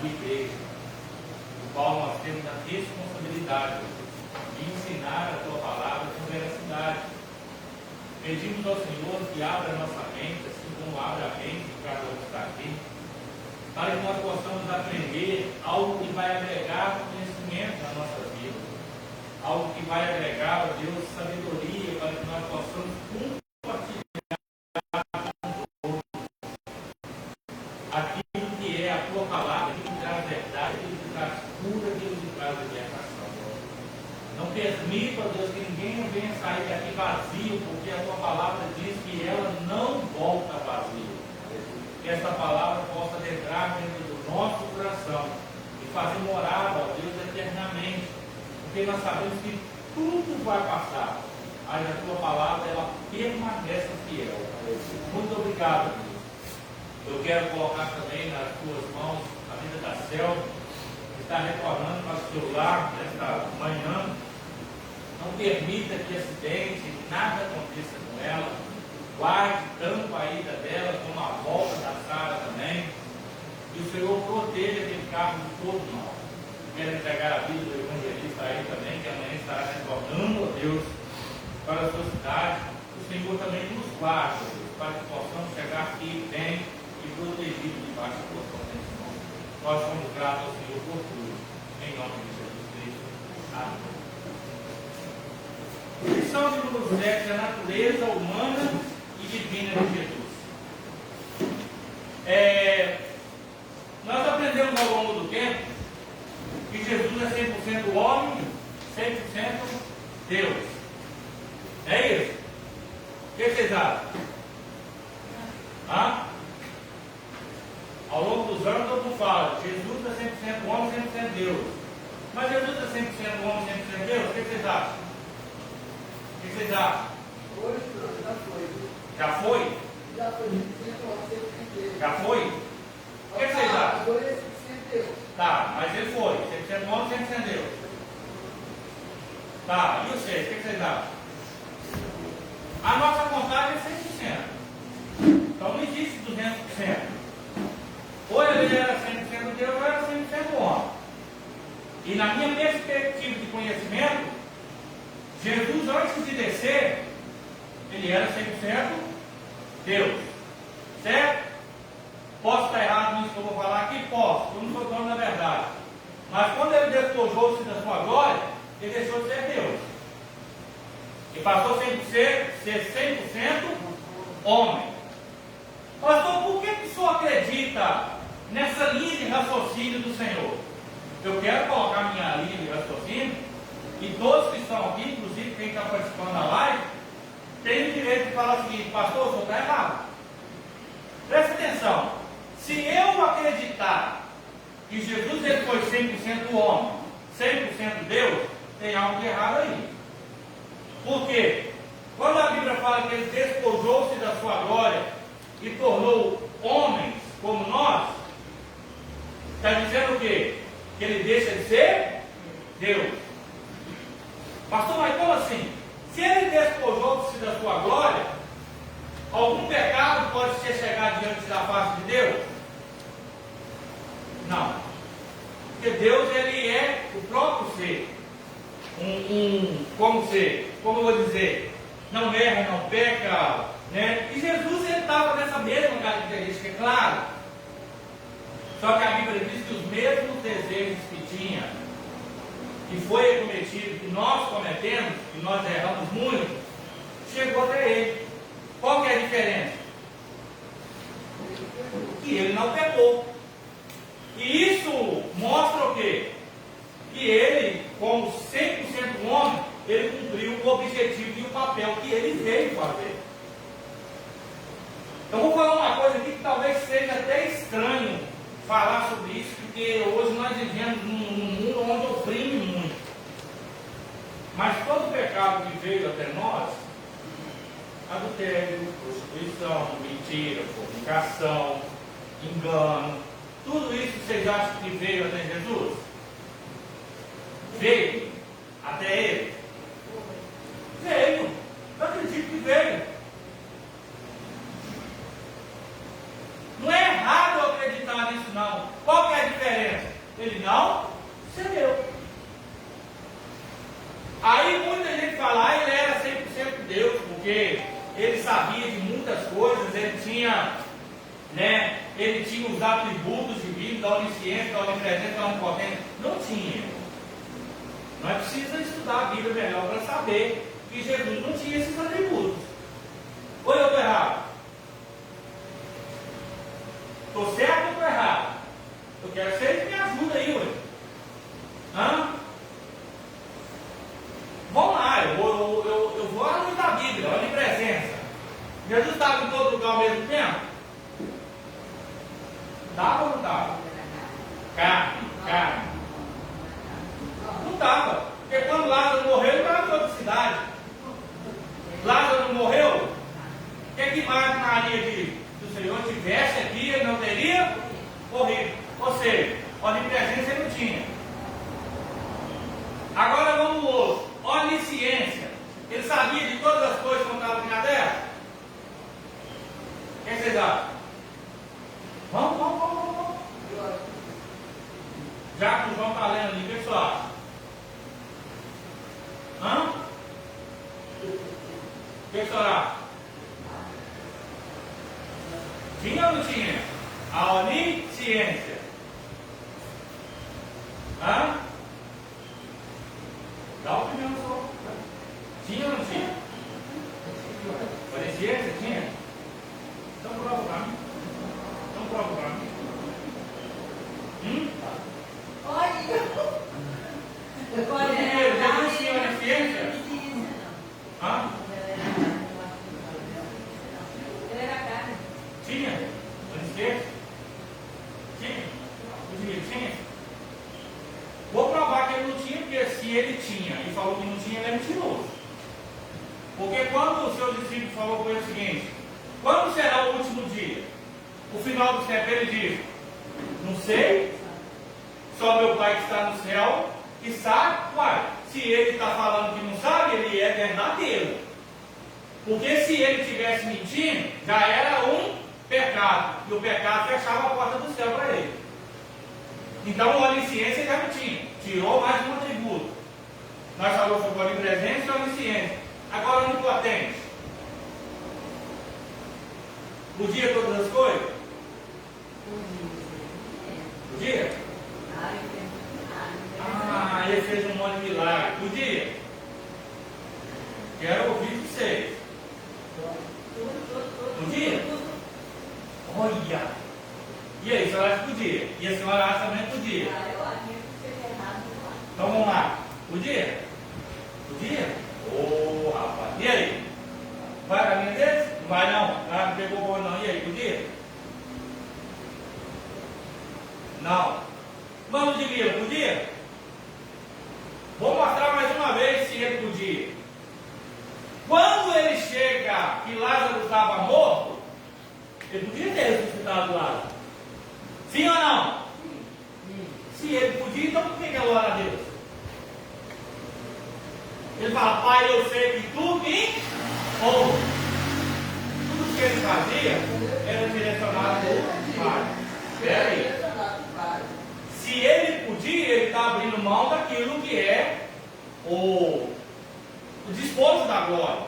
tua igreja, no qual nós temos a responsabilidade de ensinar a tua palavra com veracidade. Pedimos ao Senhor que abra a nossa mente, assim como abre a mente de cada um que está aqui, para que nós possamos aprender algo que vai agregar conhecimento na nossa vida, algo que vai agregar, ó Deus, sabedoria, para que nós possamos compartilhar aquilo que é a tua palavra, aquilo que traz verdade, aquilo que traz cura, aquilo que traz libertação. Não permita, ó Deus, que ninguém venha sair daqui vazio, porque a tua palavra diz que ela não volta vazia. Que esta palavra possa entrar dentro do nosso coração e fazer morada, ó Deus, eternamente. Porque nós sabemos que tudo vai passar, mas a tua palavra ela permanece fiel. Muito obrigado, Deus. Eu quero colocar também nas tuas mãos a vida da Selma, que está retornando para o seu lar nesta manhã. Não permita que acidente, nada aconteça com ela. Guarde tanto a ida dela como a volta da Sara também. E o Senhor proteja aquele carro de todo mal. Quero entregar a vida do evangelista aí também, que amanhã estará retornando a Deus para a sua cidade. O Senhor também nos guarda, Deus, para que possamos chegar aqui bem e protegidos debaixo da tua proteção. Nós somos gratos ao Senhor por tudo. Em nome de Jesus Cristo. Amém. Lição de número 7, a natureza humana e divina de Jesus. Nós aprendemos ao longo do tempo que Jesus é 100% homem, 100% Deus. É isso? O que vocês acham? Ao longo dos anos todo mundo fala, Jesus é 100% homem, 100% Deus. Mas Jesus é 100% homem, 100% Deus? O que vocês acham? O que vocês acham? Hoje não, já foi. Já foi? Já foi. Já foi? O que vocês acham? Agora é 100% Deus. Tá, mas ele foi. 100% homem, 100% Deus. Tá, e vocês? O que vocês acham? A nossa contagem é 100%. Então não existe 200%. Ou ele era 100% Deus ou era 100% homem. E na minha perspectiva de conhecimento, Jesus, antes de descer, ele era 100% Deus. Certo? Posso estar errado nisso que eu vou falar aqui? Posso. Eu não sou dono da verdade. Mas quando ele despojou-se da sua glória, ele deixou de ser Deus. E passou a ser 100% homem. Pastor, por que o senhor acredita nessa linha de raciocínio do Senhor? Eu quero colocar minha linha de raciocínio, e todos que estão aqui, inclusive quem está participando da live, tem o direito de falar o seguinte: pastor, o senhor está errado. Presta atenção. Se eu acreditar que Jesus ele foi 100% homem, 100% Deus, tem algo de errado aí. Por quê? Quando a Bíblia fala que ele despojou-se da sua glória e tornou homens como nós, está dizendo o quê? Que ele deixa de ser Deus. Pastor, mas como assim? Se ele despojou-se da sua glória, algum pecado pode ser chegar diante da face de Deus? Não. Porque Deus, ele é o próprio ser. Como ser? Como eu vou dizer? Não erra, não peca, né? E Jesus, ele estava nessa mesma característica, é claro. Só que a Bíblia diz que os mesmos desejos que tinha, que foi cometido, que nós cometemos, que nós erramos muito, chegou até ele. Qual que é a diferença? Que ele não pecou. E isso mostra o quê? Que ele, como 100% homem, ele cumpriu o objetivo e o papel que ele veio fazer. Eu vou falar uma coisa aqui que talvez seja até estranho falar sobre isso, porque hoje nós vivemos num mundo onde oprime muito. Mas todo pecado que veio até nós, adultério, prostituição, mentira, fornicação, engano, tudo isso vocês acham que veio até Jesus? Veio até ele? Veio. Eu acredito que veio. Não é errado eu acreditar nisso não. Qual que é a diferença? Ele não cedeu. Aí muita gente fala, ele era 100% Deus, porque ele sabia de muitas coisas, ele tinha os atributos divinos, da onisciência, da onipresença, da onipotência. Não tinha. Nós precisamos estudar a Bíblia melhor para saber que Jesus não tinha esses atributos. Ou eu estou errado? Estou certo ou estou errado? Eu quero que vocês me ajudem aí, ué. Vamos lá, eu vou à luz da Bíblia, a onipresença. Jesus estava em todo lugar ao mesmo tempo? Estava ou não estava? Carne. Não estava. Porque quando Lázaro morreu, ele estava em outra cidade. Lázaro não morreu? O que mais Maria diz? Se o Senhor tivesse aqui, ele não teria morrido. Ou seja, onipresença ele não tinha. Agora vamos no outro. Onisciência. Ele sabia de todas as coisas que estavam aqui na terra? O que vocês acham? Vamos. Já que o João está lendo ali, o que você acha? O que você acha? Tinha ou não tinha? A onisciência. Dá a opinião só. Tinha ou não tinha? Onisciência? Tinha? Então prova para mim. Primeiro, Jesus tinha onisciência? Tinha? Onisciência? Tinha? Vou provar que ele não tinha, porque se ele tinha e falou que não tinha, ele é mentiroso. Porque quando os seus discípulos falou com ele o seguinte: quando será o último dia? O final do tempo, ele diz: não sei, só meu Pai que está no céu que sabe. Se ele está falando que não sabe, ele é verdadeiro. Porque se ele estivesse mentindo, já era um pecado, e o pecado fechava a porta do céu para ele. Então a onisciência já não tinha, tirou mais um atributo. Nós falamos sobre a onipresença e a onisciência. Agora onipotente. Podia todas as coisas? Podia? Ele fez um monte de milagre. Podia? Quero ouvir de vocês. Podia? Olha! E aí, a senhora acha que podia? E a senhora acha também que podia? Então vamos lá. Podia? Ô, rapaz. E aí? Vai a caminho deles? Não vai não? Não pegou bom não. E aí, podia? Não. Vamos de Bíblia, podia? Vou mostrar mais uma vez se ele podia. Quando ele chega e Lázaro estava morto, ele podia ter ressuscitado Lázaro. Sim ou não? Se ele podia, então por que ele ora a Deus? Ele fala: Pai, eu sei que tu me ouves. Tudo que ele fazia era direcionado ao Pai. Espera aí. Se ele podia, ele está abrindo mão daquilo que é o despojo da glória.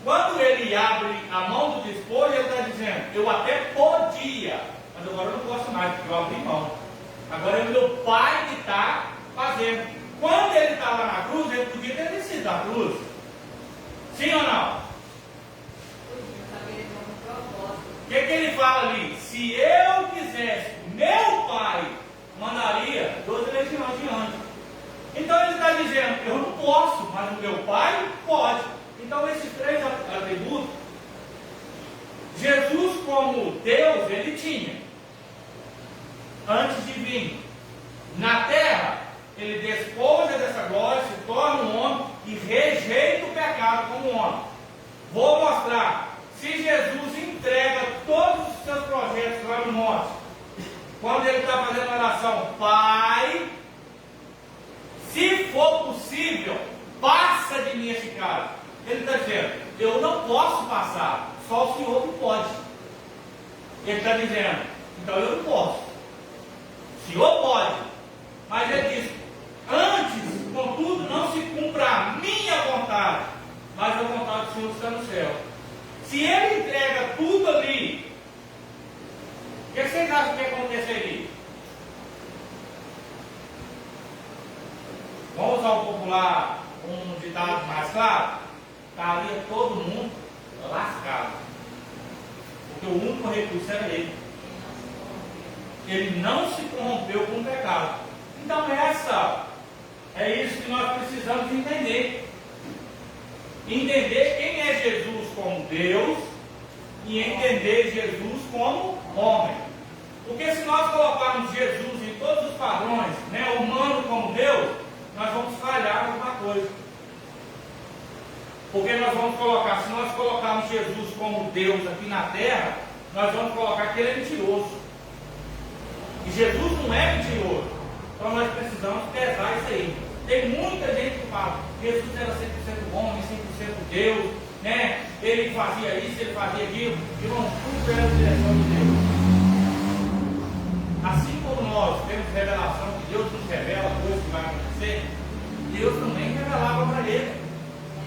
Quando ele abre a mão do despojo, ele está dizendo: eu até podia, mas agora eu não posso mais, porque eu abri mão. Agora é o meu Pai que está fazendo. Quando ele estava na cruz, ele podia ter descido da cruz. Sim ou não? O que ele fala ali? Se eu quisesse, meu Pai mandaria 12 legiões de anjos. Então ele está dizendo: eu não posso, mas o meu Pai pode. Então esses três atributos, Jesus como Deus, ele tinha antes de vir. Na terra, ele despoja dessa glória, se torna um homem e rejeita o pecado como homem. Vou mostrar. Se Jesus entrega todos os seus projetos lá no monte, quando ele está fazendo oração: Pai, se for possível, passa de mim este cálice. Ele está dizendo: eu não posso passar, só o Senhor que pode. Ele está dizendo: então eu não posso. O Senhor pode, Mas ele diz: antes, contudo, não se cumpra a minha vontade, mas a vontade do Senhor que está no céu. Se ele entrega tudo ali, o que vocês acham que aconteceria? Vamos usar o popular, um ditado mais claro: estaria todo mundo lascado. Porque o único recurso era ele. Ele não se corrompeu com o pecado. Então é isso que nós precisamos entender. Entender quem é Jesus como Deus e entender Jesus como homem. Porque se nós colocarmos Jesus em todos os padrões, né, humano como Deus, nós vamos falhar em alguma coisa. Porque nós vamos colocar, se nós colocarmos Jesus como Deus aqui na terra, nós vamos colocar que ele é mentiroso. E Jesus não é mentiroso. Então nós precisamos pesar isso aí. Tem muita gente que fala: Jesus era 100% homem, 100% Deus, né? Ele fazia isso, ele fazia aquilo. Irmão, tudo era a direção de Deus. Assim como nós temos revelação que Deus nos revela coisas que vai acontecer, Deus também revelava para ele.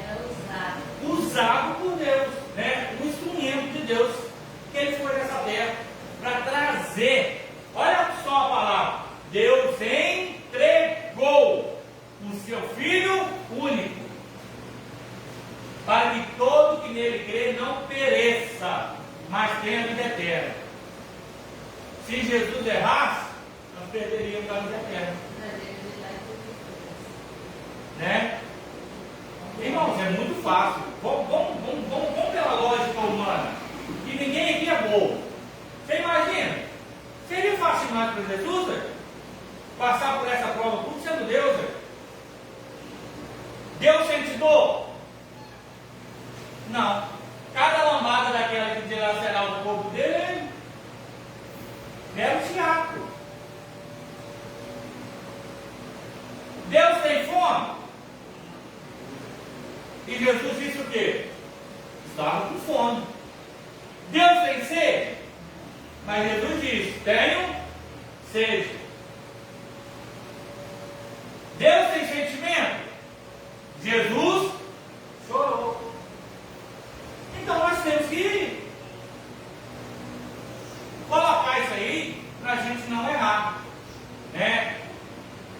Era usado por Deus, né? Um instrumento de Deus, que ele foi nessa terra para trazer. Olha só a palavra: Deus entregou o seu Filho único, para que todo que nele crê não pereça, mas tenha vida eterna. Se Jesus errasse, nós perderíamos a vida eterna. Né? Irmãos, é muito fácil. Vamos pela lógica humana. E ninguém aqui é bobo. Você imagina? Seria fácil demais para Jesus, velho? Passar por essa prova tudo sendo Deus, velho? Deus sente dor? Não. Cada lambada daquela que dilacerava o corpo dele era um teatro. Deus tem fome? E Jesus disse o quê? Estava com fome. Deus tem sede? Mas Jesus disse: tenho sede. Deus tem sentimento? Jesus chorou. Então nós temos que colocar isso aí para a gente não errar, né?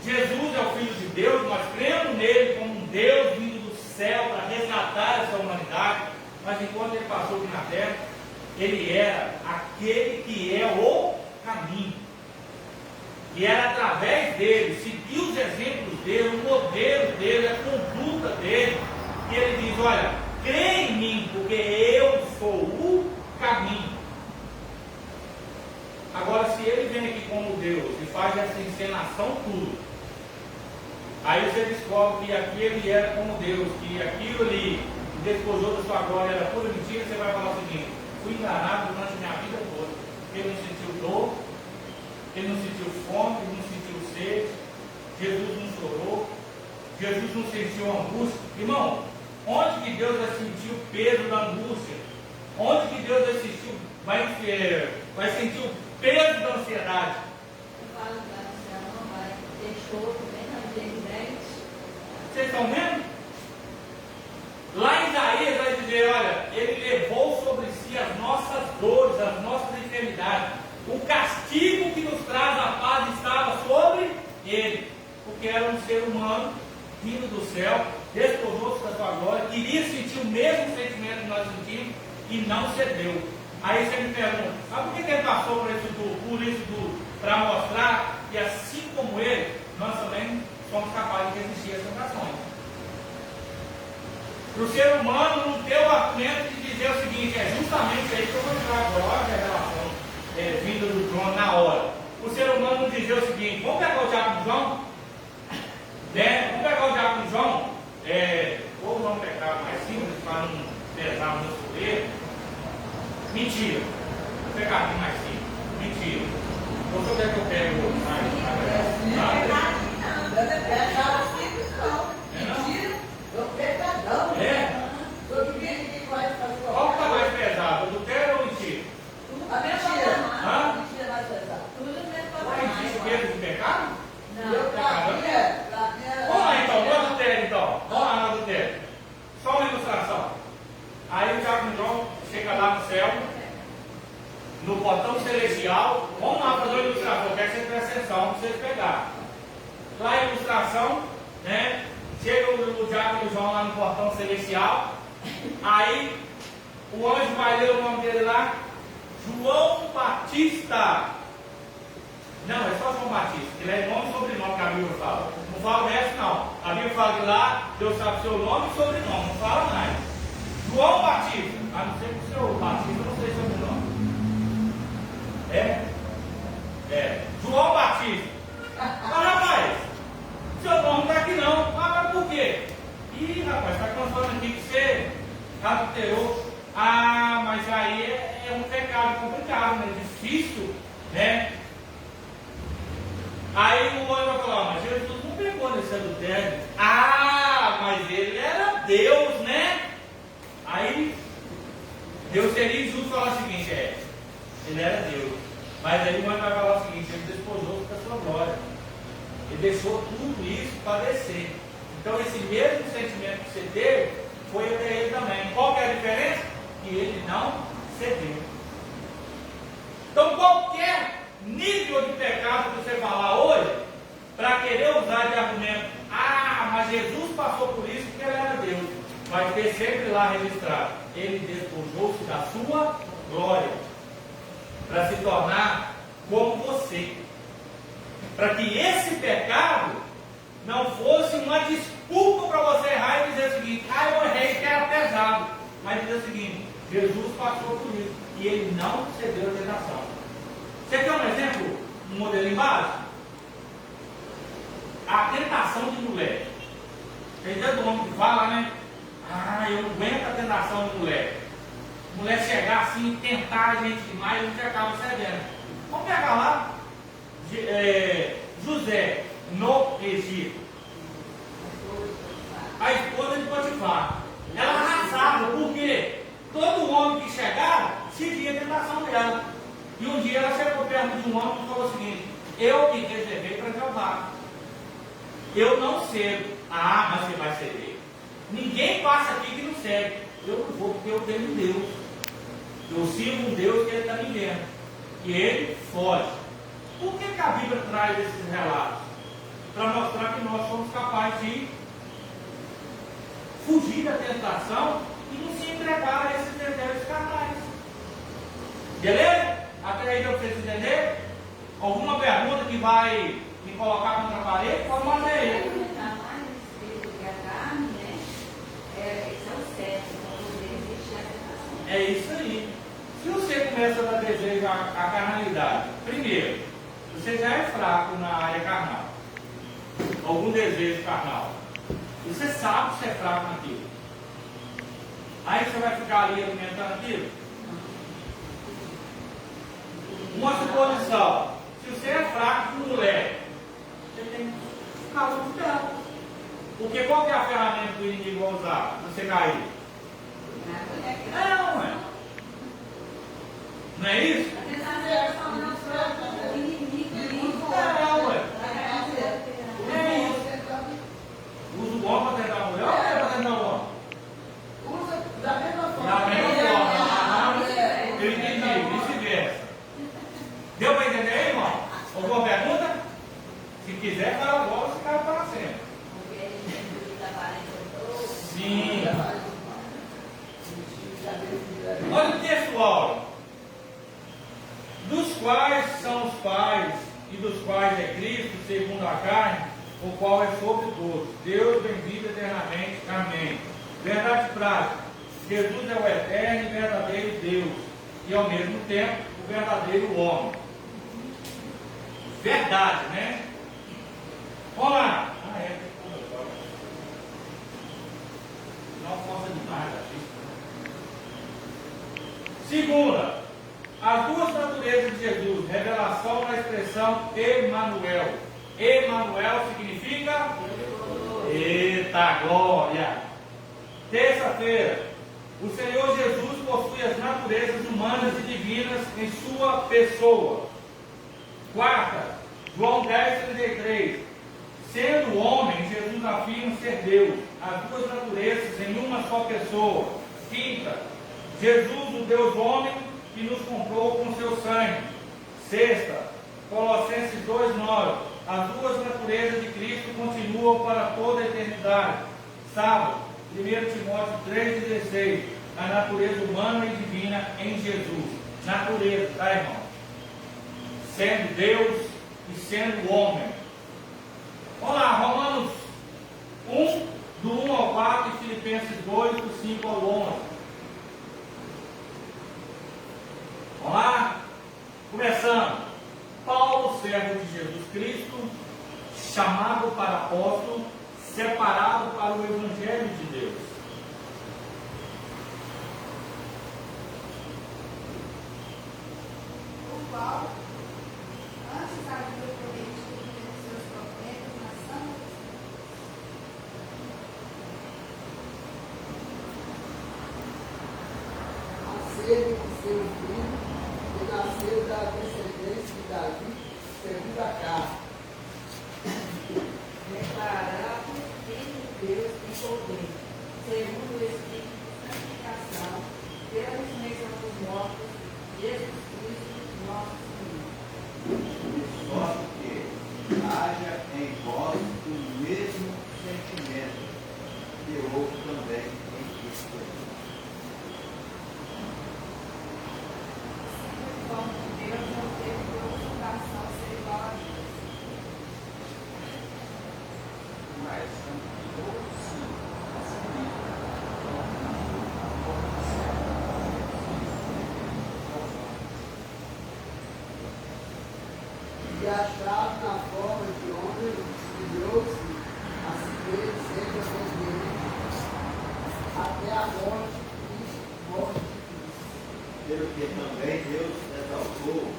Jesus é o Filho de Deus, nós cremos nele como um Deus vindo do céu para resgatar essa humanidade, mas enquanto ele passou aqui na terra, ele era aquele que é o caminho. E era através dele, seguir os exemplos dele, o modelo dele, a conduta dele, que ele diz: olha, crê em mim, porque eu sou o caminho. Agora, se ele vem aqui como Deus e faz essa encenação tudo, aí você descobre que aquele era como Deus, que aquilo ali que despojou da sua glória era pura mentira. Você vai falar o seguinte: fui enganado durante a minha vida toda. Ele não sentiu dor, ele não sentiu fome, ele não sentiu sede, Jesus não chorou, Jesus não sentiu angústia. Irmão, onde que Deus vai sentir o peso da angústia? Onde que Deus vai sentir o peso da ansiedade? Vocês estão vendo? Lá em Isaías vai dizer: olha, ele levou sobre si as nossas dores, as nossas enfermidades. O castigo que nos traz a paz estava sobre ele, porque era um ser humano vindo do céu, despojou-se da sua glória, queria sentir o mesmo sentimento que nós sentimos e não cedeu. Aí você me pergunta: sabe por que ele passou por isso tudo? Para mostrar que, assim como ele, nós também somos capazes de resistir às tentações. Para o ser humano não ter o argumento de dizer o seguinte: é justamente aí que eu vou entrar agora, a revelação vinda do João na hora. O ser humano não dizer o seguinte: vamos pegar o diácono João, né? Vamos pegar o diácono João, ou vamos pegar mais simples para não pesar o nosso poder. Mentira. Vou pegar aqui mais simples. Mentira. Ou se eu der que eu pego mais. Qual que está mais pesado? Adultério ou mentira? Hã? Mas existe peso de pecado? Não. no portão celestial. Vamos lá fazer uma ilustração, eu quero que vocês prestem atenção para vocês pegarem. Lá a ilustração, né? Chega o diabo e o João lá no portão celestial. Aí o anjo vai ler o nome dele lá, João Batista. Não, é só João Batista, ele é nome e sobrenome que a Bíblia fala. Não fala o resto não. A Bíblia fala que lá Deus sabe seu nome e sobrenome, não fala mais. João Batista, a não ser que o seu Batista não sei sobrenome. João Batista. Mas rapaz, seu nome não está aqui não. Mas por quê? Ih, rapaz, está cansando aqui que você adulterou. Ah, mas aí é um pecado complicado, né? Difícil, né? Aí o anjo vai falar, mas Jesus não pegou nesse adultério. Ah, mas ele era Deus, né? Aí Deus seria injusto falar o seguinte, ele era Deus. Mas aí o anjo vai falar o seguinte, ele despojou-se da sua glória. Ele deixou tudo isso padecer. Então esse mesmo sentimento que você teve, foi até ele também. Qual que é a diferença? Que ele não cedeu. Então qualquer nível de pecado que você falar hoje, para querer usar de argumento, mas Jesus passou por isso porque ele era Deus, vai ter sempre lá registrado, ele despojou-se da sua glória, para se tornar como você, para que esse pecado não fosse uma desculpa para você errar e dizer o seguinte, eu errei que era pesado, mas dizer o seguinte, Jesus passou por isso, e ele não cedeu a tentação. Você quer um exemplo, um modelo básico? A tentação de mulher. Tem tanto homem que fala, né? Eu não aguento a tentação de mulher. Mulher chegar assim, tentar a gente demais, a gente acaba cedendo. Vamos pegar lá José, no Egito. A esposa de Potifar. Ela arrasava, porque todo homem que chegava seguia a tentação dela. E um dia ela chegou perto de um homem e falou o seguinte, eu me reservei para Jeová. Eu não cedo. Mas você vai ceder. Ninguém passa aqui que não cede. Eu não vou porque eu tenho Deus. Eu sirvo um Deus que ele está me vendo. E ele foge. Por que a Bíblia traz esses relatos? Para mostrar que nós somos capazes de fugir da tentação e não se entregar a esses desejos carnais. Beleza? Até aí para vocês entenderem? Alguma pergunta que vai me colocar contra a parede? Pode mandar aí. É isso aí. Se você começa a dar desejo à carnalidade, primeiro, você já é fraco na área carnal. Algum desejo carnal. Você sabe que você é fraco naquilo. Aí você vai ficar ali alimentando aquilo. Uma suposição, se você é fraco com mulher, você tem que ficar longe dela. Porque qual que é a ferramenta que o inimigo vai usar para você cair? Não é? Não é isso? É isso. Usa o homem para tentar a mulher ou para tentar o homem? Usa da mesma forma. Da mesma forma. Eu entendi, vice-versa. Deu para entender aí, irmão? Alguma pergunta? Se quiser, fala agora, se cai para sempre. Sim. Olha o texto áureo. Dos quais são os pais e dos quais é Cristo, segundo a carne, o qual é sobre todos. Deus bendito eternamente. Amém. Verdade prática. Jesus é o eterno e verdadeiro Deus e ao mesmo tempo o verdadeiro homem. Verdade, né? Vamos lá. Não força demais, Segunda, as duas naturezas de Jesus, revelação da expressão Emanuel. Emanuel significa eita glória. Terça-feira, o Senhor Jesus possui as naturezas humanas e divinas em sua pessoa. Quarta, João 10:33. Sendo homem, Jesus afirma ser Deus, as duas naturezas em uma só pessoa. Quinta, Jesus, o Deus homem, que nos comprou com seu sangue. Sexta, Colossenses 2,9. As duas naturezas de Cristo continuam para toda a eternidade. Sábado, 1 Timóteo 3,16. A natureza humana e divina em Jesus. Natureza, tá, irmão? Sendo Deus e sendo homem. Vamos lá, Romanos 1, do 1 ao 4 e Filipenses 2, do 5 ao 11. Vamos lá? Começando. Paulo, servo de Jesus Cristo, chamado para apóstolo, separado para o Evangelho de Deus. O qual, antes havia prometido pelos seus profetas na santa acerca de seu filho, que nasceu da descendência de Davi, segundo a carne. declarado Filho de Deus em poder, segundo o Espírito de santificação, pela ressurreição dos mortos, Jesus Cristo, nosso Senhor. Só que haja em vós o mesmo sentimento que houve também em Cristo. Sempre como Deus não teve preocupação ser igual a Deus. Mas todos se E achado na forma de homem, humilhou-se a si mesmo, sendo obediente até a morte e morte de Cristo. pelo que também Deus exaltou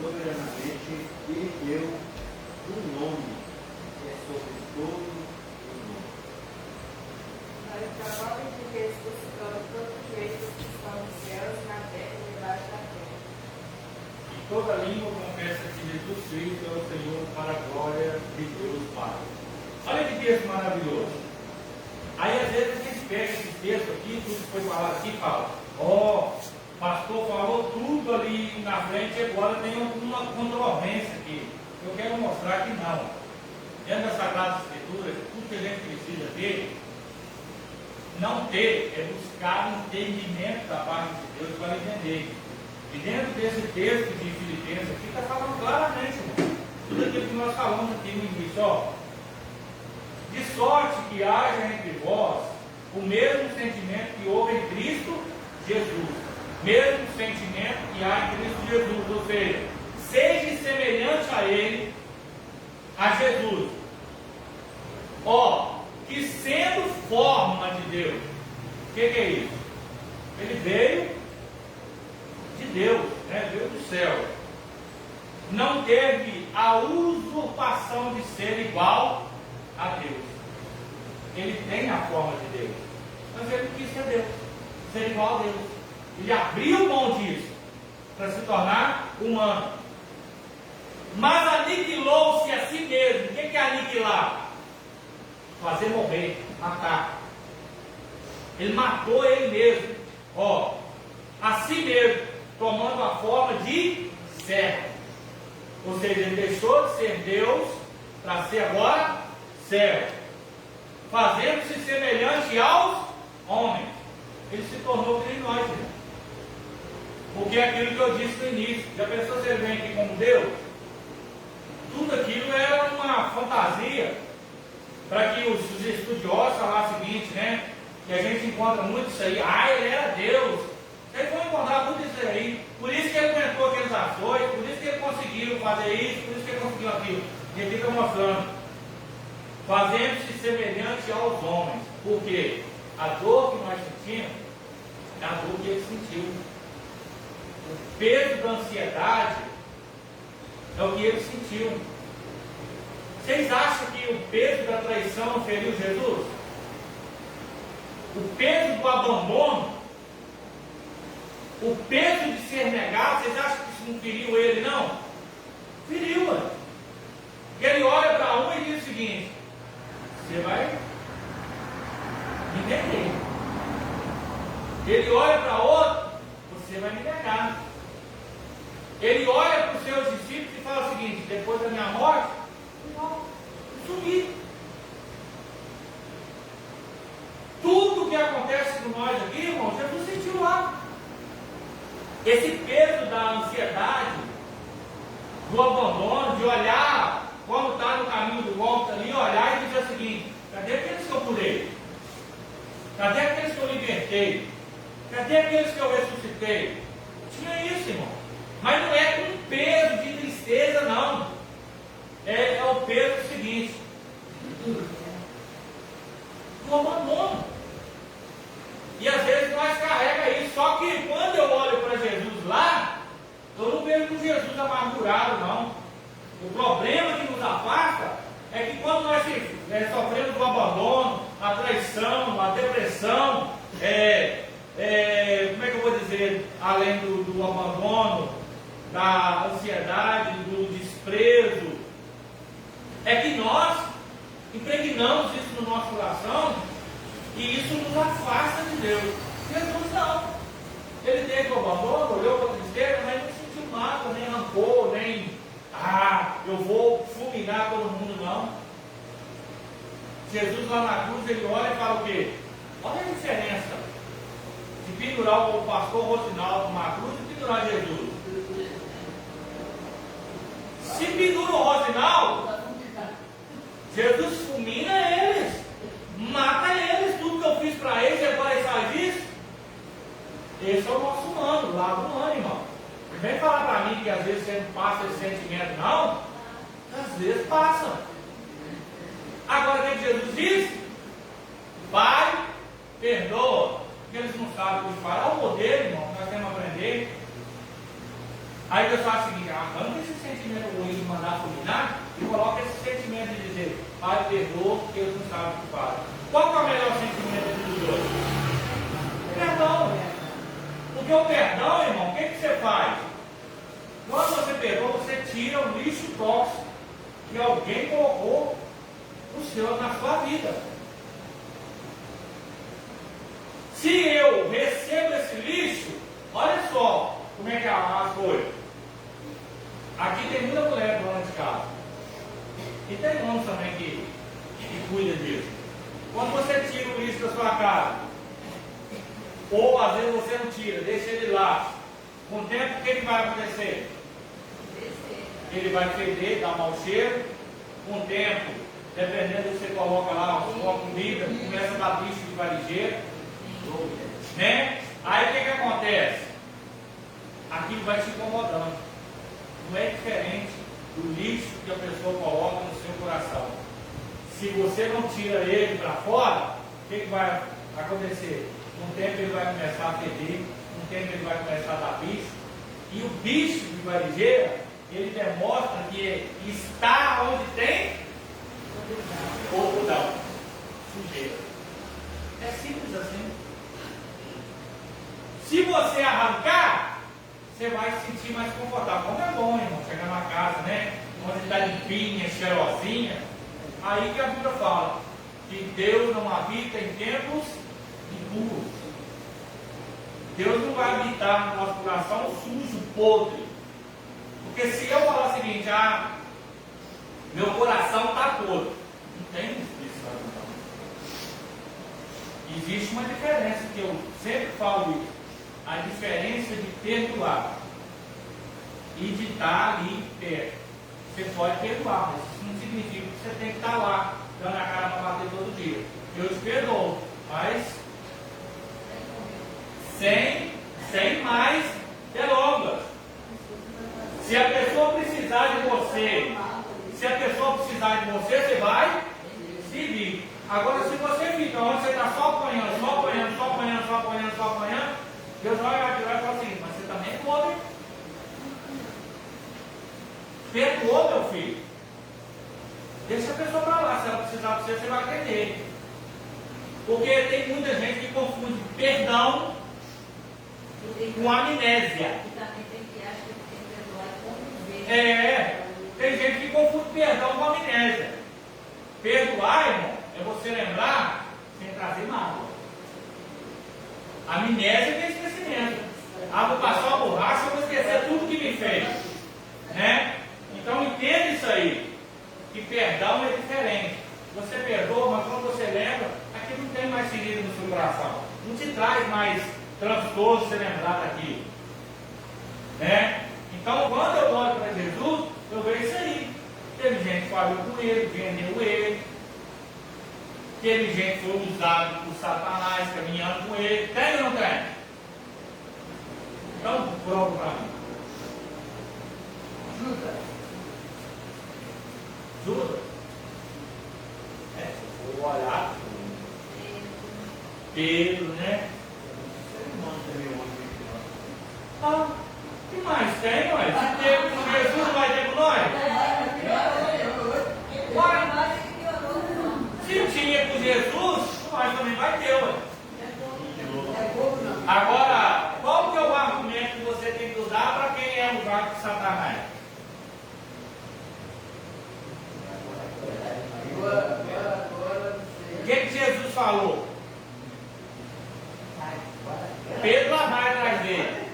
soberanamente e lhe deu um nome que é sobre todo o nome. Para que a glória de Deus suscitando todos os jeitos que estão nos céus, na terra e debaixo da terra. E toda língua confessa que Jesus Cristo é o Senhor para a glória de Deus Pai. Olha que texto maravilhoso. Aí às vezes a gente pega esse texto aqui, tudo que foi falado aqui e fala, ó, pastor falou tudo ali na frente, agora tem alguma controvérsia aqui. Eu quero mostrar que não. Dentro da Sagrada Escritura, tudo que a gente precisa ter, não ter, é buscar entendimento da parte de Deus para entender. E dentro desse texto de Filipenses aqui está falando claramente, irmão, tudo aquilo que nós falamos aqui no início, ó. De sorte que haja entre vós o mesmo sentimento que houve em Cristo Jesus. Mesmo sentimento que há em Cristo Jesus. Ou seja, seja semelhante a Ele, a Jesus. Ó, que sendo forma de Deus. O que é isso? Ele veio de Deus, né? Veio do céu. Não teve a usurpação de ser igual a Deus. Ele tem a forma de Deus, mas ele quis ser Deus, ser igual a Deus. Ele abriu mão disso para se tornar humano, mas aniquilou-se a si mesmo. O que é aniquilar? Fazer morrer, matar. Ele matou ele mesmo, ó, a si mesmo, tomando a forma de servo. Ou seja, ele deixou de ser Deus para ser agora servo, fazendo-se semelhante aos homens. Ele se tornou que nem nós, né? Porque é aquilo que eu disse no início. Já pensou se ele vem aqui como Deus? Tudo aquilo era uma fantasia para que os estudiosos falassem o seguinte, né? Que a gente encontra muito isso aí. Ah, ele era Deus. Vocês vão encontrar muito isso aí. Por isso que ele aguentou aqueles ações, por isso que ele conseguiu fazer isso, por isso que ele conseguiu aquilo. E aqui está mostrando, fazendo-se semelhante aos homens. Porque a dor que nós sentimos é a dor que ele sentiu. O peso da ansiedade é o que ele sentiu. Vocês acham que o peso da traição não feriu Jesus? O peso do abandono, o peso de ser negado, vocês acham que isso não feriu ele, não? Feriu, mano. Ele olha para um e diz o seguinte: você vai me negar. Ele olha para outro: você vai me negar. Ele olha para os seus discípulos e fala o seguinte: depois da minha morte, eu sumi. Tudo que acontece com nós aqui, irmão, Jesus sentiu lá. Esse peso da ansiedade, do abandono, de olhar quando está no caminho do golpe ali, olhar e dizer o seguinte: cadê aqueles que eu curei? Cadê aqueles que eu libertei? Cadê aqueles que eu ressuscitei? Tinha isso, irmão. Mas não é com peso de tristeza, não. É o peso seguinte: do abandono. E às vezes nós carregamos isso. Só que quando eu olho para Jesus lá, eu não vejo um Jesus amargurado, não. O problema que nos afasta é que quando nós sofremos do abandono, a traição, a depressão, como é que eu vou dizer, além do abandono, da ansiedade, do desprezo, é que nós impregnamos isso no nosso coração e isso nos afasta de Deus. Jesus não. Ele teve o abandono, olhou para a tristeza, mas não sentiu nada, nem rancor, nem eu vou fulminar todo mundo, não. Jesus lá na cruz, ele olha e fala o quê? Olha a diferença de pendurar o pastor Rosinaldo numa cruz e pendurar Jesus. Se pendura o Rosinaldo, Jesus fulmina eles, mata eles, tudo que eu fiz para eles, e agora eles fazem isso. Esse é o nosso humano, lava o humano, irmão. Não vem falar para mim que às vezes você não passa esse sentimento, não. Às vezes passa. Agora o que Jesus diz? Vai, perdoa, porque eles não sabem o que faz. É o modelo, irmão, que nós temos que aprender. Aí Deus faz o seguinte: arranca esse sentimento ruim de mandar fulminar e coloca esse sentimento de dizer: Pai, perdoa, porque eles não sabem o que faz. Qual que é o melhor sentimento dos dois? Perdão. Porque o perdão, irmão, o que você faz? Quando você perdoa, você tira o lixo tóxico que alguém colocou na sua vida. Se eu recebo esse lixo, olha só como é que é as coisas. Aqui tem muita mulher dona de casa. E tem homens também que cuida disso. Quando você tira o lixo da sua casa, ou às vezes você não tira, deixa ele lá, com o tempo o que vai acontecer? Ele vai feder, dar mau cheiro. Com o tempo, dependendo do que você coloca lá, uma comida, começa a dar bicho de varejeiro, né? Aí o que acontece? Aquilo vai te incomodando. Não é diferente do lixo que a pessoa coloca no seu coração. Se você não tira ele para fora, o que vai acontecer? Com o tempo ele vai começar a feder, com o tempo ele vai começar a dar bicho. E o bicho de varejeira, ele demonstra que está onde tem podridão, sujeira. É simples assim. Se você arrancar, você vai se sentir mais confortável. Como é bom, irmão, chegar na casa, né? Onde está limpinha, cheirosinha. Aí que a Bíblia fala que Deus não habita em templos impuros. Deus não vai habitar no nosso coração sujo, podre. Porque se eu falar o seguinte: meu coração está podre, não tem isso. Existe uma diferença que eu sempre falo isso. A diferença de perdoar e de estar ali perto. Você pode perdoar, mas isso não significa que você tem que estar lá, dando a cara para bater todo dia. Eu te perdoo, mas sem mais delongas. Se a pessoa precisar de você, você vai seguir. Agora, se você fica onde você está só apanhando, Deus vai olhar e falar assim: mas você também é pobre. Perdoou, meu filho. Deixa a pessoa para lá. Se ela precisar de você, você vai atender. Porque tem muita gente que confunde perdão com amnésia. Tem gente que confunde perdão com amnésia. Perdoar, irmão, é você lembrar sem trazer mágoa. Amnésia é esquecimento. Vou passar uma borracha, eu vou esquecer tudo que me fez. que perdão é diferente. Você perdoa, mas quando você lembra, aquilo não tem mais ferida no seu coração. Não te traz mais transtorno você lembrar daquilo. Né? Então, quando eu olho para Jesus, eu vejo isso aí. Teve gente que falou com ele, vendeu ele. Teve gente que foi usado por Satanás, caminhando com ele. Tem ou não tem? Então, prova para mim. Judas. Judas? Se for olhar, Pedro, né? Ah, o que mais tem, ué? Se teve com Jesus, vai ter com nós? Uai, se tinha com Jesus, nós também vai ter, ué. Agora, qual que é o argumento que você tem que usar para quem é usado por Satanás? O que Jesus falou? Pedro lá vai atrás dele.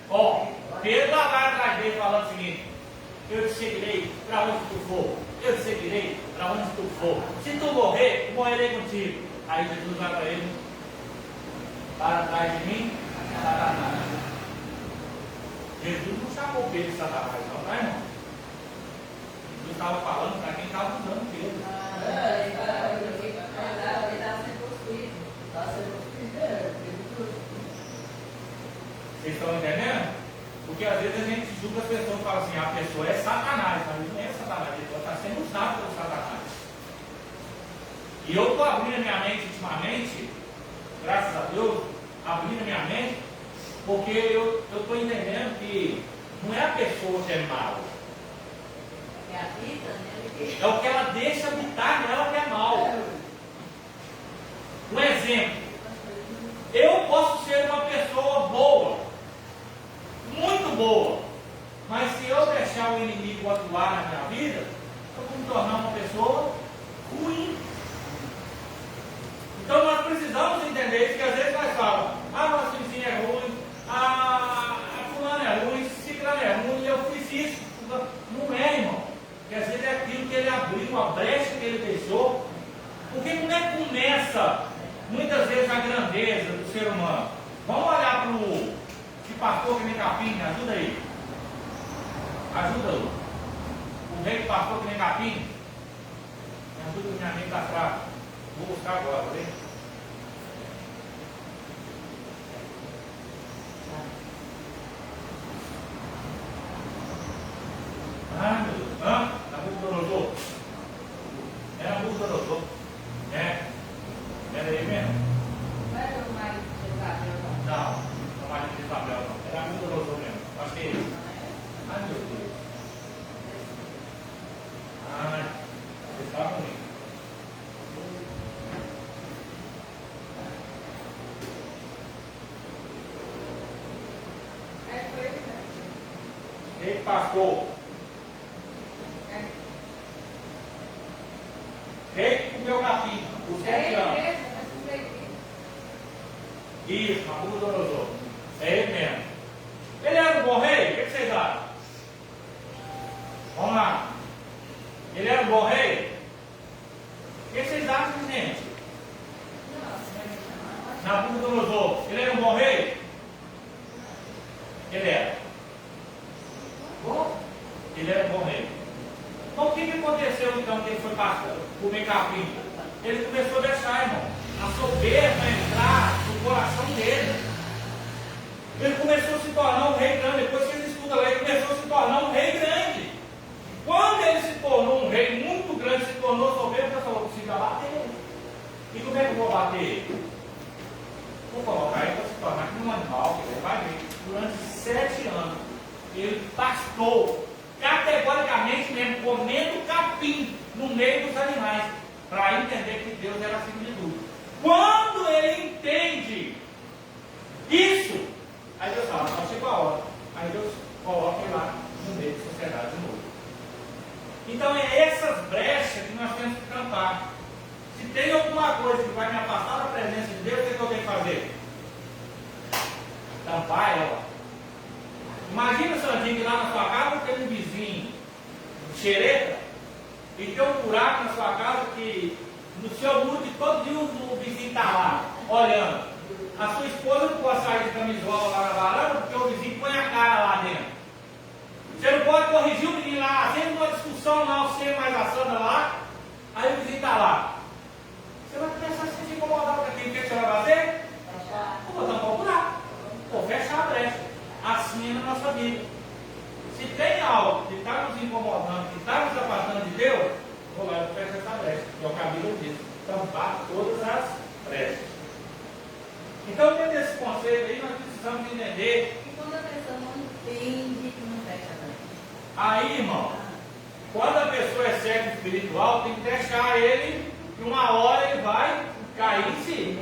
Ó, Pedro lá vai atrás dele falando o seguinte: eu te seguirei para onde tu for. Eu te seguirei para onde tu for. Se tu morrer, eu morrerei contigo. Aí Jesus vai para ele: para trás de mim, Satanás. Jesus não chamou Pedro de Satanás, não, tá, irmão? Jesus estava falando para quem estava usando Pedro. Vocês estão entendendo? Porque às vezes a gente julga as pessoas e fala assim: a pessoa é Satanás, mas não é Satanás, a pessoa está sendo usada pelo Satanás. E eu estou abrindo a minha mente ultimamente, graças a Deus, abrindo a minha mente, porque eu estou entendendo que não é a pessoa que é mal. É a vida, né? É o que ela deixa habitar nela que é mal. Um exemplo: eu posso ser uma pessoa boa, muito boa, mas se eu deixar o inimigo atuar na minha vida, eu vou me tornar uma pessoa ruim. Então nós precisamos entender isso, que às vezes nós falamos: ah, nosso vizinho é ruim, a fulano é ruim, ciclano é ruim, eu fiz isso. Não é, irmão. Porque às vezes é aquilo que ele abriu, a brecha que ele deixou. Porque como é que começa muitas vezes a grandeza do ser humano? Vamos olhar para o pastor que nem capim, me ajuda aí. Ajuda, Lu. O rei do pastor que nem capim. Me ajuda que minha mente está fraca. Vou buscar agora, tá vendo? Ah, meu Deus. Hã? Nabucodonosor. É Nabucodonosor. É. Era aí mesmo? Não é o marido de Isabel, não. Não. Não é mais de Isabel, não. Era Nabucodonosor mesmo. Acho que é ele. Ai, meu Deus. Ai, você está comigo. Rei pastor. Rei que comeu capim, por 7 anos. Isso, Nabucodonosor. É ele mesmo. Ele era um bom rei? O que vocês acham? Vamos lá. Ele era um bom rei? O que vocês acham, gente? Nabucodonosor, ele era um bom rei? Ele era. Bom? Ele era um bom rei. Então o que aconteceu então que ele foi para comer capim? Ele começou a deixar, irmão, a soberba entrar no coração dele. Ele começou a se tornar um rei grande. Depois que ele estuda lá, ele começou a se tornar um rei grande. Quando ele se tornou um rei muito grande, se tornou soberbo, ele falou: precisa bater ele. E como é que eu vou bater ele? Vou colocar ele para se tornar um animal, que ele vai ver. Durante 7 anos, ele pastou categoricamente mesmo, comendo capim no meio dos animais, para entender que Deus era acima de tudo. Quando ele entende isso, aí Deus fala: não, chegou a hora. Aí Deus coloca ele lá no meio da sociedade de novo. Então é essas brechas que nós temos que tampar. Se tem alguma coisa que vai me afastar da presença de Deus, o que eu tenho que fazer? Tampar ela. Imagina, Sandinho, que lá na sua casa tem um vizinho xereta e tem um buraco na sua casa que no seu muro de todo dia o vizinho está lá, olhando. A sua esposa não pode sair de camisola lá na varanda porque o vizinho põe a cara lá dentro. Você não pode corrigir o menino lá, tendo uma discussão lá, você mais a Sandra lá, aí o vizinho está lá. Você vai começar a se sentir incomodado com aquilo. O que você vai fazer? Vou botar um buraco. Vou fechar a brecha. Assim é na nossa vida. Se tem algo que está nos incomodando, que está nos afastando de Deus, vou lá e fecho essa brecha. Que é o cabelo disso. Tampar todas as brechas. Então, dentro desse conceito aí, nós precisamos entender. E quando a pessoa não entende que não fecha a brecha? Aí, irmão, quando a pessoa é cego espiritual, tem que deixar ele, que uma hora ele vai cair em si.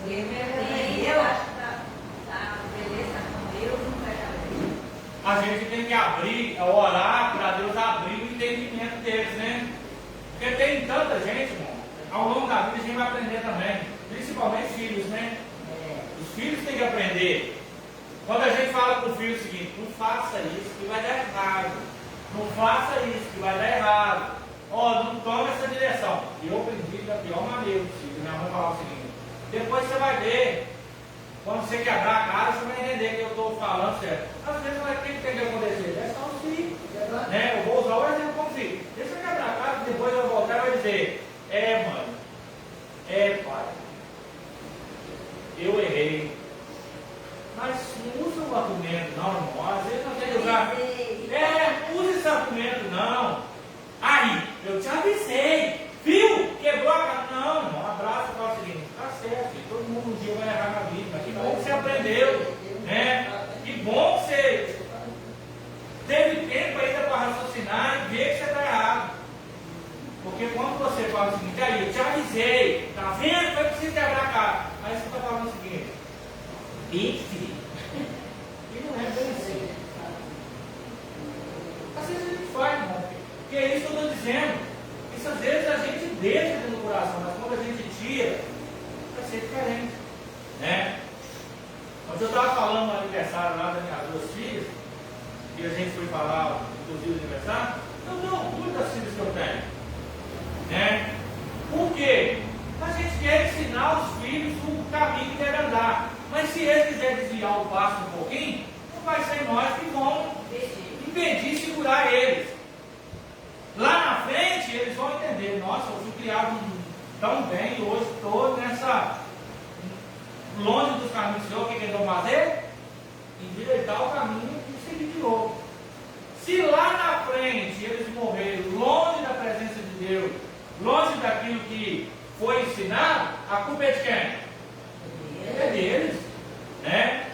Eu acho que a beleza com Deus não fecha a brecha. A gente tem que abrir, orar para Deus abrir o entendimento deles, né? Porque tem tanta gente, irmão, ao longo da vida a gente vai aprender também, principalmente filhos, né? Os filhos têm que aprender. Quando a gente fala para o filho o seguinte, não faça isso que vai dar errado. Não faça isso que vai dar errado. Ó, não toma essa direção. E eu aprendi da pior maneira possível. Minha mãe falava o seguinte, depois você vai ver. Quando você quebrar a cara, você vai entender que eu estou falando certo. Às vezes vai ter que acontecer. É só os filhos. Né? Eu vou usar o exemplo como filho. Deixa eu quebrar a cara, depois eu voltar e vai dizer, mãe, pai, eu errei. Mas não usa o argumento, não, irmão. Às vezes não tem que usar. Use esse argumento, não. Aí, eu te avisei. Viu? Quebrou a cara. Não, irmão. Abraça e fala o seguinte: tá certo, filho. Todo mundo um dia vai errar na vida. Mas que bom que você aprendeu. Né? Que bom que você teve tempo ainda para raciocinar e ver que você está errado. Porque quando você fala o seguinte, aí, eu te avisei. Tá vendo? Foi preciso quebrar a cara. Aí você está falando o seguinte: filho. E não é bem assim. Às vezes a gente faz, irmão. Porque é isso que eu estou dizendo. Isso às vezes a gente deixa dentro do coração, mas quando a gente tira, vai ser diferente. Né? Quando eu estava falando no aniversário lá das minhas duas filhas, e a gente foi falar, inclusive, do aniversário, eu tenho orgulho das filhas que eu tenho. Né? Por quê? A gente quer ensinar os filhos o caminho que devem andar. Mas se eles quiserem desviar o passo um pouquinho, não vai ser nós que vamos impedir, segurar eles. Lá na frente, eles vão entender, nossa, eu fui criado tão bem, e hoje estou longe dos caminhos do Senhor, o que eles vão fazer? Endireitar o caminho e seguir de novo. Se lá na frente eles morrerem longe da presença de Deus, longe daquilo que foi ensinado, a culpa é de quem? É deles, né?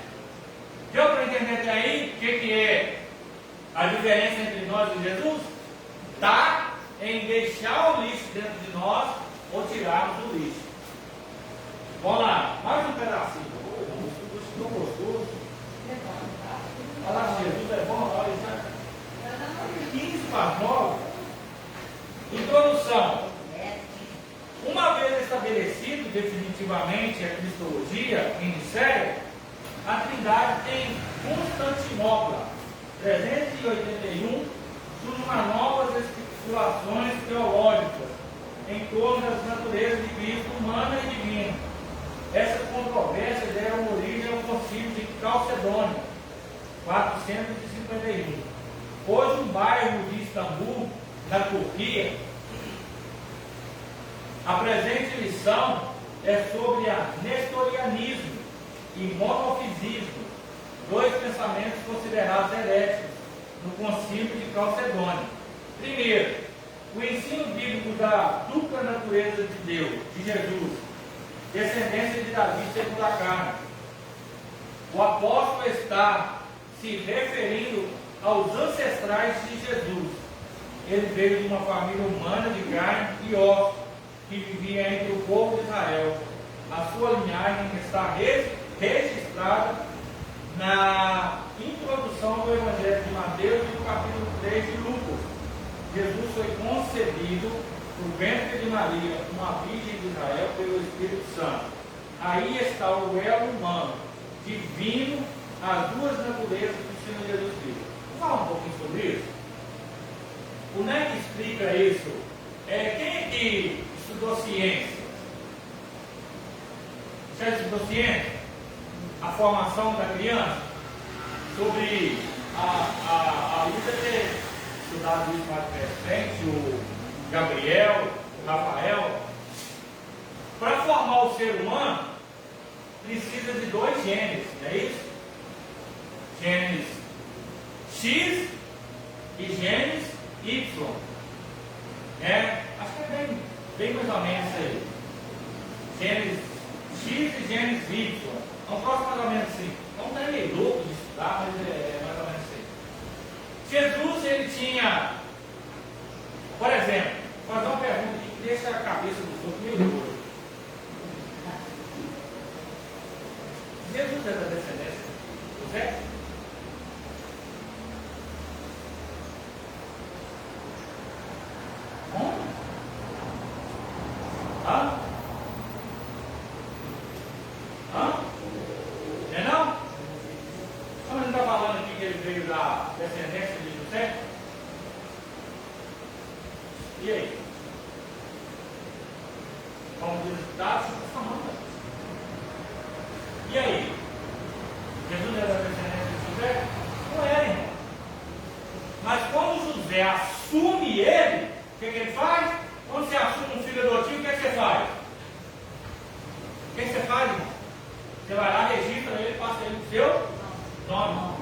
Deu para entender até aí o que é a diferença entre nós e Jesus? Está em deixar o lixo dentro de nós ou tirarmos o lixo. Vamos lá, mais um pedacinho. Isso ficou gostoso. Olha lá, Jesus é bom, olha já. 15 para 9. Introdução. Uma vez estabelecido definitivamente a cristologia em Nicéia, a Trindade tem Constantinopla, 381, surgem umas novas especulações teológicas em torno das naturezas de Cristo humana e divina. Essas controvérsias deram origem ao concílio de Calcedônia, 451. Hoje um bairro de Istambul, na Turquia. A presente lição é sobre a nestorianismo e monofisismo, dois pensamentos considerados heréticos no concílio de Calcedônia. Primeiro, o ensino bíblico da dupla natureza de Deus, de Jesus, descendência de Davi segundo a carne. O apóstolo está se referindo aos ancestrais de Jesus. Ele veio de uma família humana de carne e ossos, que vivia entre o povo de Israel. A sua linhagem está registrada na introdução do Evangelho de Mateus e no capítulo 3 de Lucas. Jesus foi concebido no ventre de Maria, uma virgem de Israel, pelo Espírito Santo. Aí está o elo humano, divino, as duas naturezas do Senhor Jesus Cristo. Vamos falar um pouquinho sobre isso? O NEC explica isso Quem aqui estudou ciência? Já estudou ciência? A formação da criança? Sobre a Luísa ter estudado isso mais recente, o Gabriel, o Rafael. Para formar o ser humano, precisa de 2 genes, não é isso? Genes X e genes Y. Acho que é bem mais ou menos isso aí. Genes X e genes Y. É um próximo mais ou menos assim. Não tem meio louco de estudar, mas é mais ou menos assim. Jesus, ele tinha, por exemplo, vou fazer uma pergunta aqui que deixa a cabeça do senhor meio doido. Jesus é da descendência de José? Como? Hã? Não? Como ele está falando aqui que ele veio da descendência de José? E aí? Como diz o ditado, está falando. E aí? Jesus era da descendência de José? Não era, irmão. Mas quando José assume ele, o que ele faz? Quando você assume um filho adotivo, o que você faz? O que você faz, irmão? Você vai lá, registra ele, passa ele no seu nome.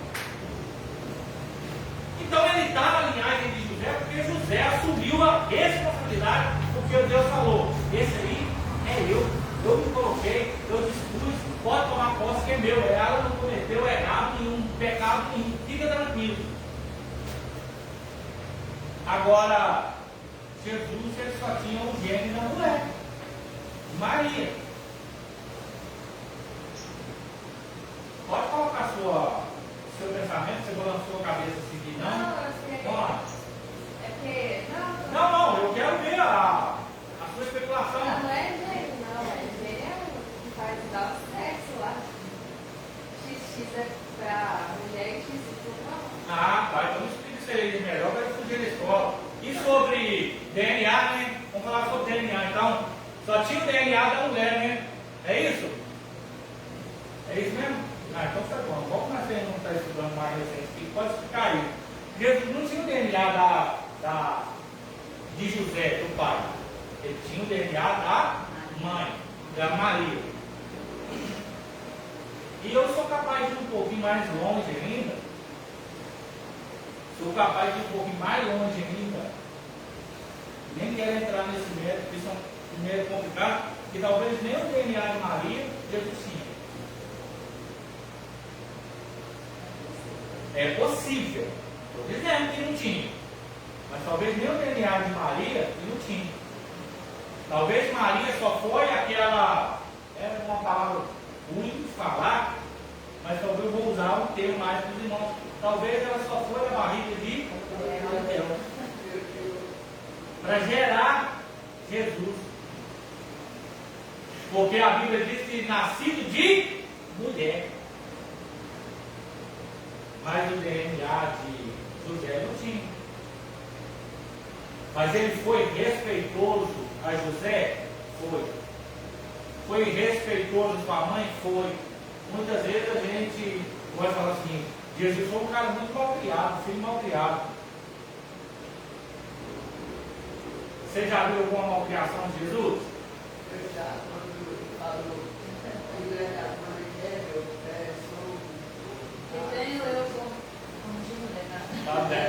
Então ele está na linhagem de José, porque José assumiu a responsabilidade, porque Deus falou: esse aí é eu me coloquei, eu dispus, pode tomar posse que é meu. Ela não cometeu errado nenhum, pecado nenhum, fica tranquilo. Agora, Jesus, ele só tinha um gene da mulher, Maria. Pode colocar seu pensamento, você balançou a cabeça assim, não? Vamos lá. É porque. Não, eu quero ver a sua especulação. Não é gênero, não. É gênero que faz dar o sexo lá. XX é pra mulher e X é pra homem. Tá. Então explica isso aí melhor para ele fugir da escola. E sobre DNA, né? Vamos falar sobre DNA. Então, só tinha o DNA da mulher, né? É isso? É isso mesmo? Então tá bom. Como nós não está estudando mais recente, pode explicar aí. Jesus não tinha o DNA de José, do pai. Ele tinha o DNA da mãe, da Maria. E eu sou capaz de ir um pouquinho mais longe ainda. Sou capaz de ir um pouquinho mais longe ainda. Nem quero entrar nesse método, porque isso é um método complicado, que talvez nem o DNA de Maria Jesus tinha. É possível. Estou dizendo que não tinha. Mas talvez nem o DNA de Maria ele não tinha. Talvez Maria só foi aquela. Era uma palavra ruim de falar, mas talvez eu vou usar um termo mais para os irmãos. Talvez ela só foi a barriga de Deus para gerar Jesus. Porque a Bíblia diz que nascido de mulher. Mas o DNA de José não tinha. Mas ele foi respeitoso a José? Foi. Foi respeitoso com a mãe? Foi. Muitas vezes a gente vai falar assim: Jesus foi um cara muito mal criado, um filho mal criado. Você já viu alguma malcriação de Jesus? Eu já, quando falou, Eu sou de mulher, né? Tá bem.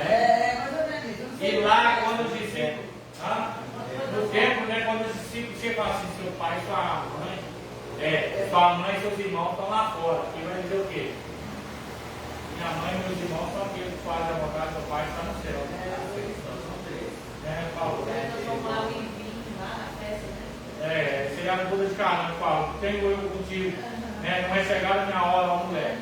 mais ou menos isso. E lá quando os discípulos, no tempo, né, quando os discípulos chegam assim, seu pai e sua mãe e seus irmãos estão lá fora, e vai dizer o quê? Minha mãe e meus irmãos são aqueles que fazem a vontade do pai que está no céu. Paulo. Nós vamos lá o vinho lá na festa, né? Você já não muda de carro, Paulo. Tenho eu contigo. Não é chegada a minha hora, uma mulher.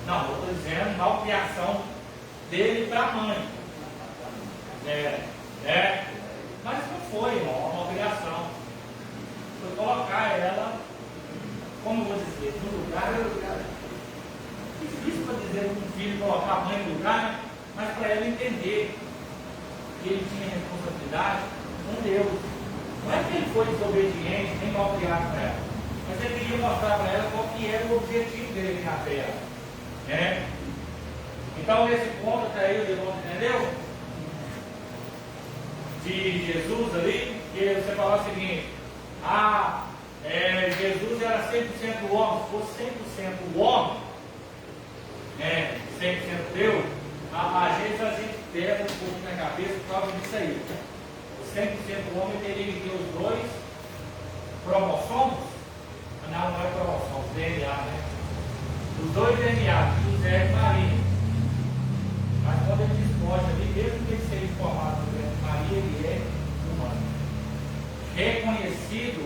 Não, eu estou dizendo malcriação dele para a mãe. Mas não foi, irmão, uma malcriação. Foi colocar ela, como eu vou dizer, no lugar. Difícil para dizer um filho colocar a mãe no lugar, né? mas para ela entender que ele tinha responsabilidade com Deus. Não é que ele foi desobediente, nem mal criado para ela, mas ele queria mostrar para ela qual que era o objetivo dele na terra. Né? Então, nesse ponto, até aí, o irmão entendeu? De Jesus ali, que você falou o seguinte: Jesus era 100% homem. Se fosse 100% homem, 100% Deus, às vezes a gente pega um pouco na cabeça por causa disso aí. O 100% homem teria que ter os dois cromossomos. Não é cromossomos, DNA, né? Os dois DNA, José e Maria. Mas quando ele discorda ali, mesmo que ele seja formado por Maria, ele é humano. Reconhecido,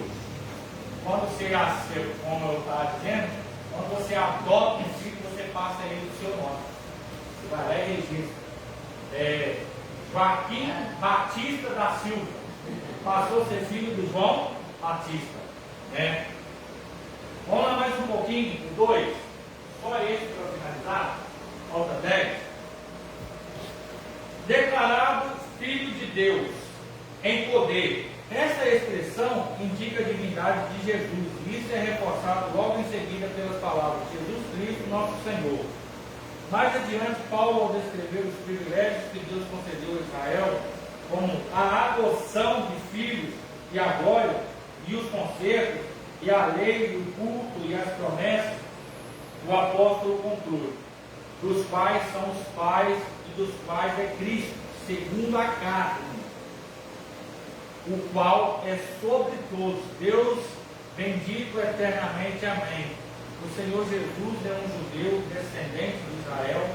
quando você nasceu, como eu estava dizendo, quando você adota um filho, você passa ele do seu nome. Você vai lá e registra. Joaquim Batista da Silva passou a ser filho do João Batista. Né? Vamos lá mais um pouquinho, o 2. Só esse para finalizar. Falta 10. Declarado Filho de Deus em poder. Essa expressão indica a divindade de Jesus, e isso é reforçado logo em seguida pelas palavras de Jesus Cristo, nosso Senhor. Mais adiante, Paulo, ao descrever os privilégios que Deus concedeu a Israel, como a adoção de filhos e a glória, e os concertos, e a lei, o culto e as promessas, o apóstolo conclui: dos quais são os pais e dos quais é Cristo, segundo a carne, o qual é sobre todos, Deus bendito eternamente. Amém. O Senhor Jesus é um judeu descendente de Israel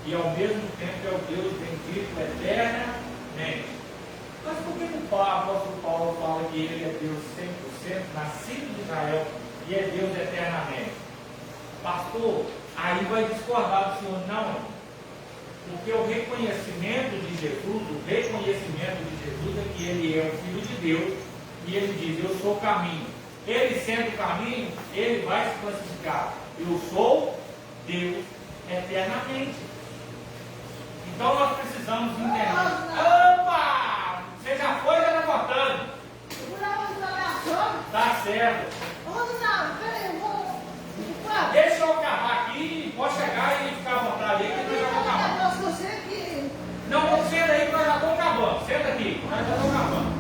e ao mesmo tempo é o Deus bendito eternamente. Mas por que o apóstolo Paulo fala que ele é Deus 100%, nascido de Israel, e é Deus eternamente? Pastor, aí vai discordar do Senhor. Não, porque o reconhecimento de Jesus é que ele é o Filho de Deus, e ele diz: eu sou o caminho. Ele sendo o caminho, ele vai se classificar: eu sou Deus eternamente. Então nós precisamos entender. Opa! Você já foi levantando. Tá certo. Deixa eu acabar aqui, pode chegar e ficar à vontade aí, que nós já vamos acabar. Não, vamos senta aí que nós já estamos acabando. Senta aqui, nós já estamos acabando.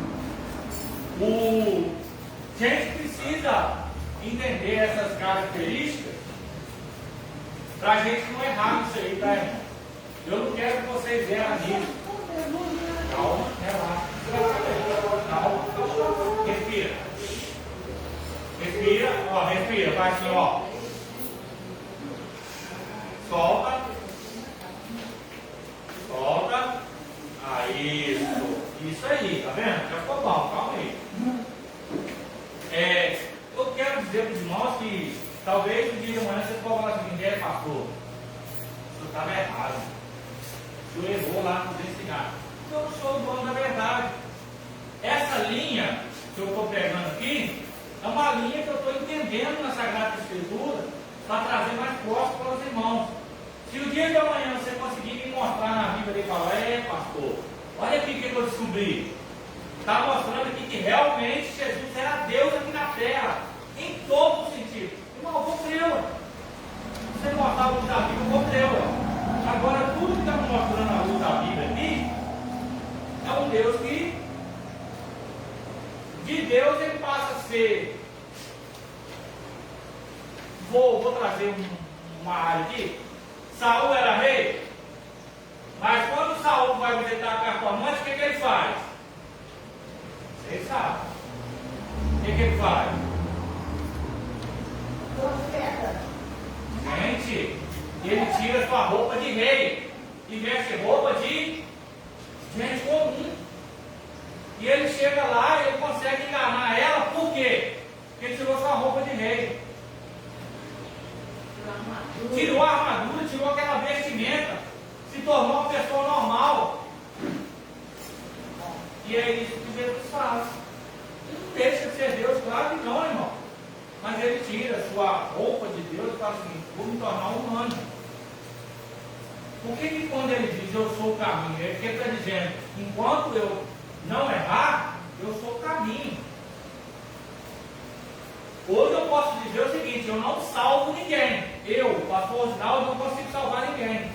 A gente precisa entender essas características para a gente não errar nisso aí, tá, irmão? Eu não quero que vocês erram nisso. Calma, relaxa. Calma. Respira. Respira, ó, respira, vai assim, ó. Solta. Solta. Aí, isso aí, tá vendo? Já ficou bom, calma aí. Eu quero dizer para os irmãos que talvez um dia de manhã você pode falar assim: pastor, o senhor estava errado. O senhor errou lá nos ensinar. Eu sou o dono da verdade. Essa linha que eu estou pegando aqui é uma linha que eu estou entendendo na Sagrada Escritura para trazer mais próximo para os irmãos. Se o dia de amanhã você conseguir me mostrar na Bíblia e falar: pastor, olha aqui o que eu descobri. Está mostrando aqui que realmente Jesus era Deus aqui na terra, em todos os sentidos. Irmão, eu vou crer. Se você mostrar a luz da Bíblia, eu vou crer. Agora, tudo que está mostrando a luz da Bíblia aqui é um Deus que, de Deus, ele passa a ser. Vou trazer uma área aqui. Saul era rei, mas quando Saul vai visitar a cartomante, o que ele faz? Vocês sabem. O que ele faz? Gente, ele tira sua roupa de rei e veste roupa de gente comum. E ele chega lá e ele consegue enganar ela, por quê? Porque ele tirou sua roupa de rei. Tirou a armadura, tirou aquela vestimenta, se tornou uma pessoa normal. E é isso que Jesus faz. Ele não deixa de ser Deus, claro que não, irmão. Mas ele tira a sua roupa de Deus e fala assim: vou me tornar humano. Por que quando ele diz eu sou o caminho, é porque ele está dizendo, enquanto eu não errar, eu sou o caminho. Hoje eu posso dizer o seguinte, eu não salvo ninguém. Eu, pastor Osnaldo, não consigo salvar ninguém.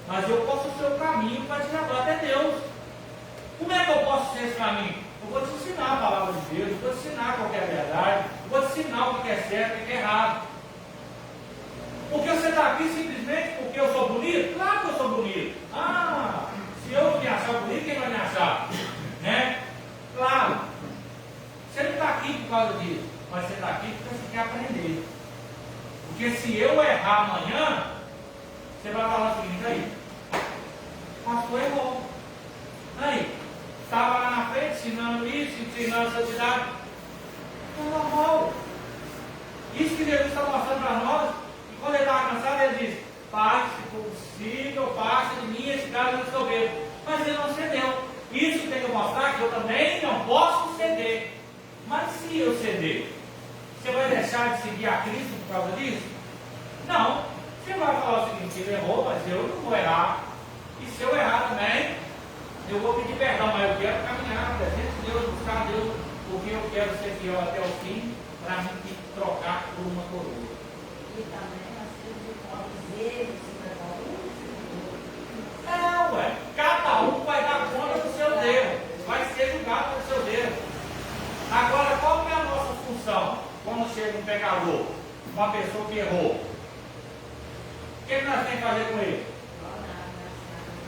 Mas eu posso ser o caminho para te levar até Deus. Como é que eu posso ser esse caminho? Eu vou te ensinar a palavra de Deus, eu vou te ensinar qual que é a verdade, eu vou te ensinar o que é certo e o que é errado. Porque você está aqui simplesmente porque eu sou bonito? Claro que eu sou bonito. Ah, se eu me achar bonito, quem vai me achar? Né? Claro. Você não está aqui por causa disso, mas você está aqui porque você quer aprender. Porque se eu errar amanhã, você vai falar o seguinte, aí, o pastor errou. Aí, estava lá na frente ensinando isso, ensinando a santidade. É normal. Isso que Jesus está mostrando para nós. E quando ele estava cansado, ele disse, Pai, se possível, passa de mim esse cara do soberbo. Mas ele não cedeu. Isso tem que mostrar que eu também não posso ceder. Mas se eu ceder, você vai deixar de seguir a Cristo por causa disso? Não. Você vai falar o seguinte, ele errou, mas eu não vou errar. E se eu errar também, eu vou pedir perdão, mas eu quero caminhar na presença de Deus, buscar Deus, porque eu quero ser fiel até o fim, para mim ter que trocar por uma coroa. E também nós temos que fazer isso para Não, ué. Cada um vai dar conta do seu Deus, vai ser julgado pelo seu Deus. Agora, qual é a nossa função quando chega um pecador, uma pessoa que errou? O que nós temos que fazer com ele?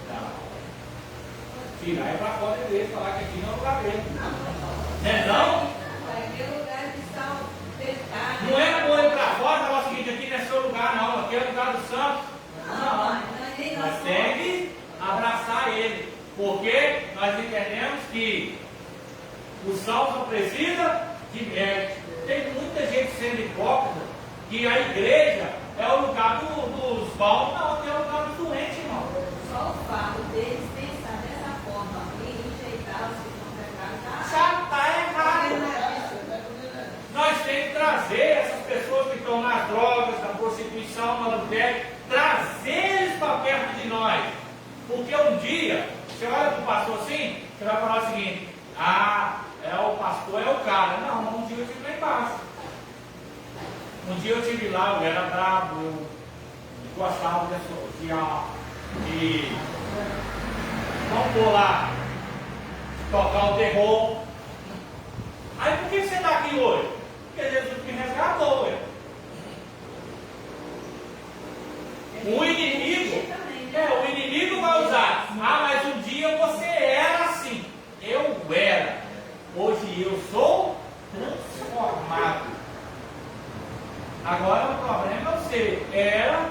Não. Tirar ele para fora da igreja, falar que aqui não é o lugar dele. Não é não? É meu lugar de salvação. Não é pôr ele para fora e falar o seguinte, aqui não é seu lugar não, aqui é o lugar do santo. Não. Nós temos que abraçar ele. Porque nós entendemos que o salvo não precisa de mérito. Tem muita gente sendo hipócrita que a igreja é o lugar dos bons, não, é o lugar dos doentes, irmão. Só o fato deles pensar dessa forma e rejeitar os que estão pecados. Já está errado. Nós temos que trazer essas pessoas que estão nas drogas, na prostituição, no adultério, trazer eles para perto de nós. Porque um dia, você olha para o pastor assim, você vai falar o seguinte, o pastor é o cara. Não, um dia eu estive lá embaixo. Um dia eu estive lá, eu era bravo, eu gostava de vamos pôr lá, tocar o terror. Aí por que você está aqui hoje? Porque Jesus me resgatou, ué. O inimigo vai usar. Mas um dia você era assim. Eu era. Hoje eu sou transformado. Agora o problema é você. Era,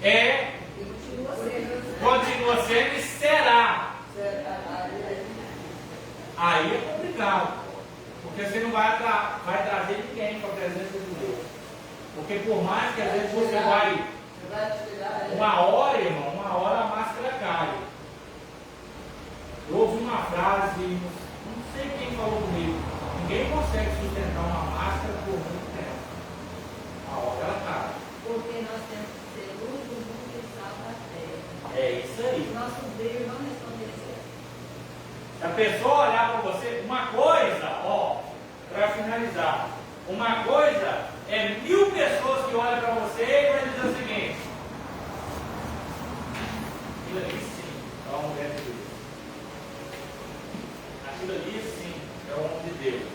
é, continua sendo e será. Aí é complicado. Porque você não vai trazer ninguém para a presença de Deus. Porque por mais que às vezes você vai uma hora, irmão, uma hora a máscara cai. Eu ouvi uma frase, não sei quem falou comigo, ninguém consegue sustentar uma máscara por muito tempo. A hora ela cai. Porque nós temos que ser luz do mundo e sal da terra. É isso aí. Nosso brilho não resplandecer. Se a pessoa olhar para você, uma coisa, para finalizar, uma coisa é 1000 pessoas que olham para você e vai dizer o seguinte: aquilo ali sim é uma mulher de Deus. Aquilo ali sim é o homem de Deus.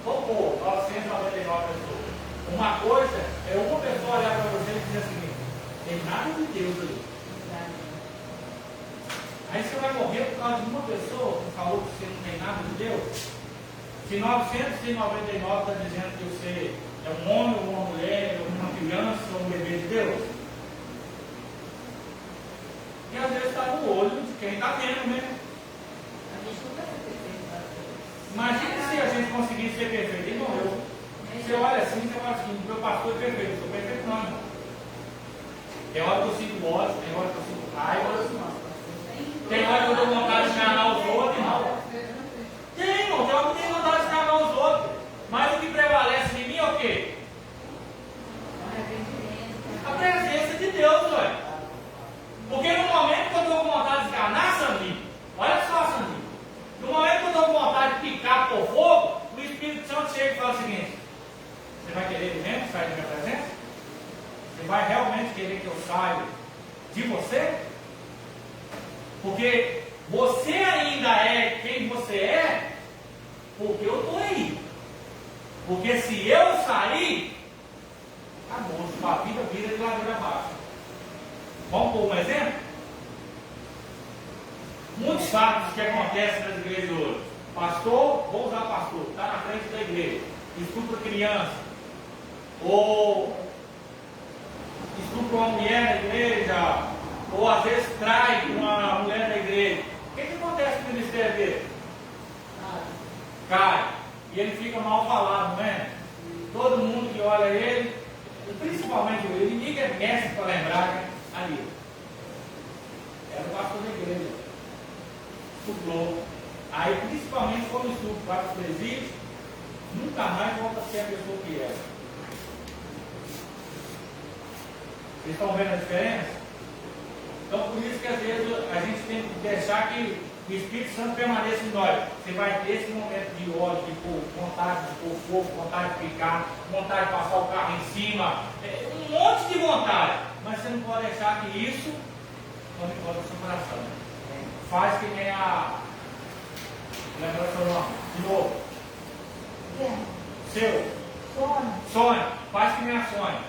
Vamos pôr 999 pessoas. Uma coisa é uma pessoa olhar para você e dizer o seguinte: tem nada de Deus ali. Aí você vai morrer por causa de uma pessoa que falou que você não tem nada de Deus? Se 999 está dizendo que você é um homem, ou uma mulher, ou uma criança, ou um bebê de Deus? E às vezes está no olho de quem está vendo, né? A gente não vai ser perfeito. Imagina se a gente conseguisse ser perfeito. Ele morreu. Você olha assim, você fala assim: meu pastor é perfeito, eu sou perfeito não, irmão. Tem hora que eu sinto ódio, tem hora que eu sinto raiva. Tem hora que eu dou vontade de enganar os outros, irmão. Tem, irmão, tem hora que eu tenho vontade de enganar os outros. Mas o que prevalece em mim é o quê? A presença de Deus, ué. vai realmente querer que eu saia de você? Porque você ainda é quem você é, porque eu estou aí. Porque se eu sair, acabou, a vida vira de ladeira abaixo. Vamos pôr um exemplo? Muitos fatos que acontecem nas igrejas hoje. Pastor, vou usar pastor, está na frente da igreja, estupra criança, ou estupra uma mulher na igreja, ou às vezes trai uma mulher na igreja. O que acontece no ministério dele? Cai. E ele fica mal falado, não é? Todo mundo que olha ele, e principalmente ele, ninguém é mestre para lembrar, né? Ali. Era o pastor da igreja. Estuprou. Aí, principalmente quando estupro vai para o presídio, nunca mais volta a ser a pessoa que era. Vocês estão vendo a diferença? Então, por isso que às vezes a gente tem que deixar que o Espírito Santo permaneça em nós. Você vai ter esse momento de ódio, de pôr vontade de pôr fogo, vontade de picar, vontade de passar o carro em cima, um monte de vontade. Mas você não pode deixar que isso tome conta do seu coração. Faz que nem a. Lembra seu nome? De novo. Seu. Sônia. Faz que nem a Sônia.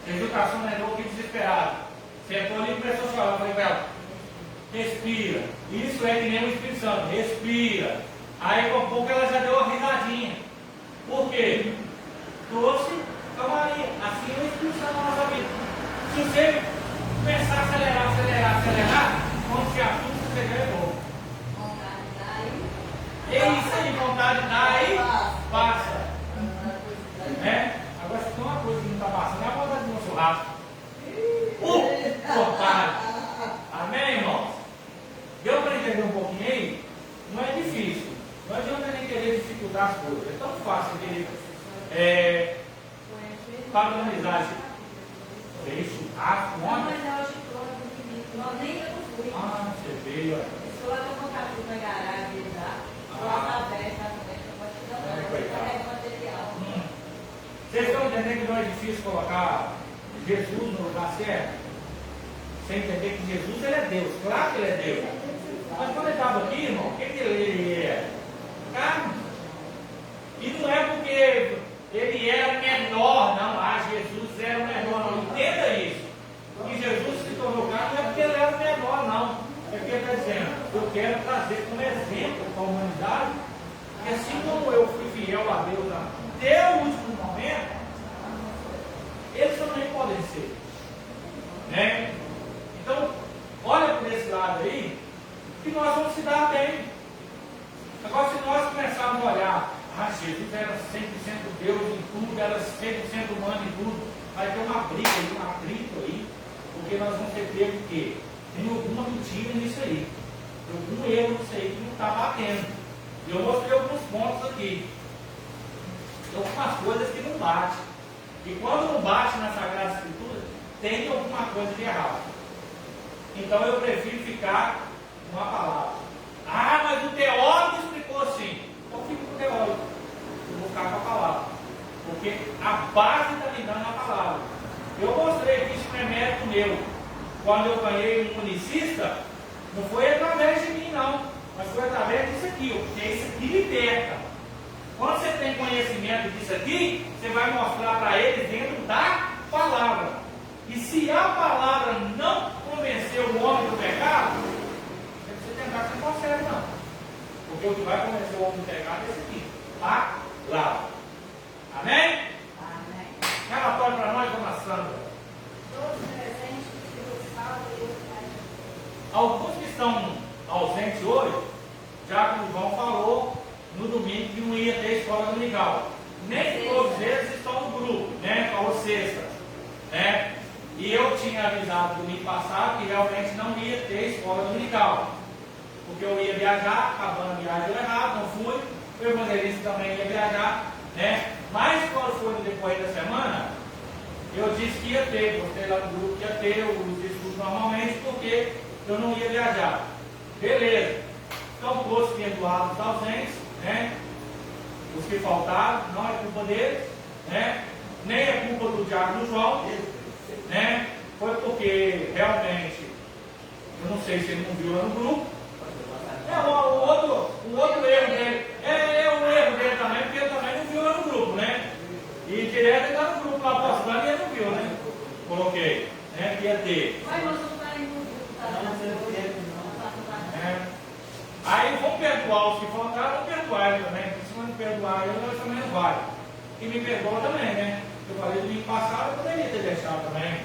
Você viu que a Sônia entrou aqui desesperada. Sentou ali e começou a chorar. Eu falei para ela: respira. Isso é que nem o Espírito Santo. Respira. Aí com pouco ela já deu uma risadinha. Por quê? Trouxe calmaria. Assim é o Espírito Santo na nossa vida. Se você começar a acelerar, quando se assusta, você ganhou. É isso aí, vontade de dar aí, passa. Agora, se tem uma coisa que não está passando, é a vontade de um churrasco. Vontade. Amém, irmãos? Deu para entender um pouquinho aí? Não é difícil. Não adianta nem querer dificultar as coisas. É tão fácil querer padronizar isso. Fez churrasco, Não, mas eu acho que nós nem eu fui. você veio. Estou lá com o carro na garagem já. Lá aberta, pode te dar uma material. Vocês estão entendendo que não é difícil colocar Jesus no lugar certo? Você entender que Jesus ele é Deus, claro que ele é Deus. Mas quando ele estava aqui, irmão, o que ele é? Carne. E não é porque ele era menor, não. Jesus era menor, não. Entenda isso. Que Jesus se tornou carne não é porque ele era menor, não. É porque ele está dizendo: eu quero trazer como exemplo para a humanidade que assim como eu fui fiel a Deus até o último momento, eles também podem ser. Né? Então, olha por esse lado aí, que nós vamos se dar bem. Agora, se nós começarmos a olhar, Jesus era 100% Deus em tudo, era 100% humano em tudo, vai ter uma briga aí, um atrito aí, porque nós vamos ter pego o quê? Tem alguma mentira nisso aí, tem algum erro nisso aí que não está batendo. E eu mostrei alguns pontos aqui. Tem algumas coisas que não batem. E quando não bate na Sagrada Escritura, tem alguma coisa de errado. Então eu prefiro ficar com a palavra. Mas o teólogo explicou assim. Então fico com o teólogo. Eu vou ficar com a palavra. Porque a base está me dando a palavra. Eu mostrei que isso não é mérito meu. Quando eu ganhei um unicista, não foi através de mim, não. Mas foi através disso aqui, porque isso aqui liberta. Quando você tem conhecimento disso aqui, você vai mostrar para eles dentro da palavra. E se a palavra não convencer o homem do pecado, você tentar, você não consegue, não. Porque o que vai convencer o homem do pecado é esse aqui, a palavra. Amém? Amém. Relatório para nós, dona Sandra. Todos presentes que Deus fala e Deus faz. Alguns que estão ausentes hoje, já como o João falou no domingo, que não ia ter escola dominical. Nem todos eles estão no grupo, né? Para o sexta, né? E eu tinha avisado domingo passado que realmente não ia ter escola dominical, porque eu ia viajar, acabando a viagem deu errado, não fui. O evangelista também ia viajar, né? Mas quando foi no decorrer da semana, eu disse que ia ter, postei lá no grupo que ia ter os estudos normalmente, porque eu não ia viajar. Beleza. Então todos perdoados os ausentes, né? Os que faltaram, não é culpa deles, né? Nem é culpa do Diácono João, sei se ele não viu lá no grupo. Um outro erro dele. É um erro dele também, porque ele também não viu lá no grupo, né? E direto ele está no grupo lá postando e ele não viu, né? Coloquei, né? Que ia ter. Mas nós não está indo no grupo, tá? Aí vamos perdoar os que faltaram, vamos perdoar ele também. Porque se não perdoar ele, nós também não vai. E me perdoa também, né? Eu falei do domingo passado, eu poderia ter deixado também,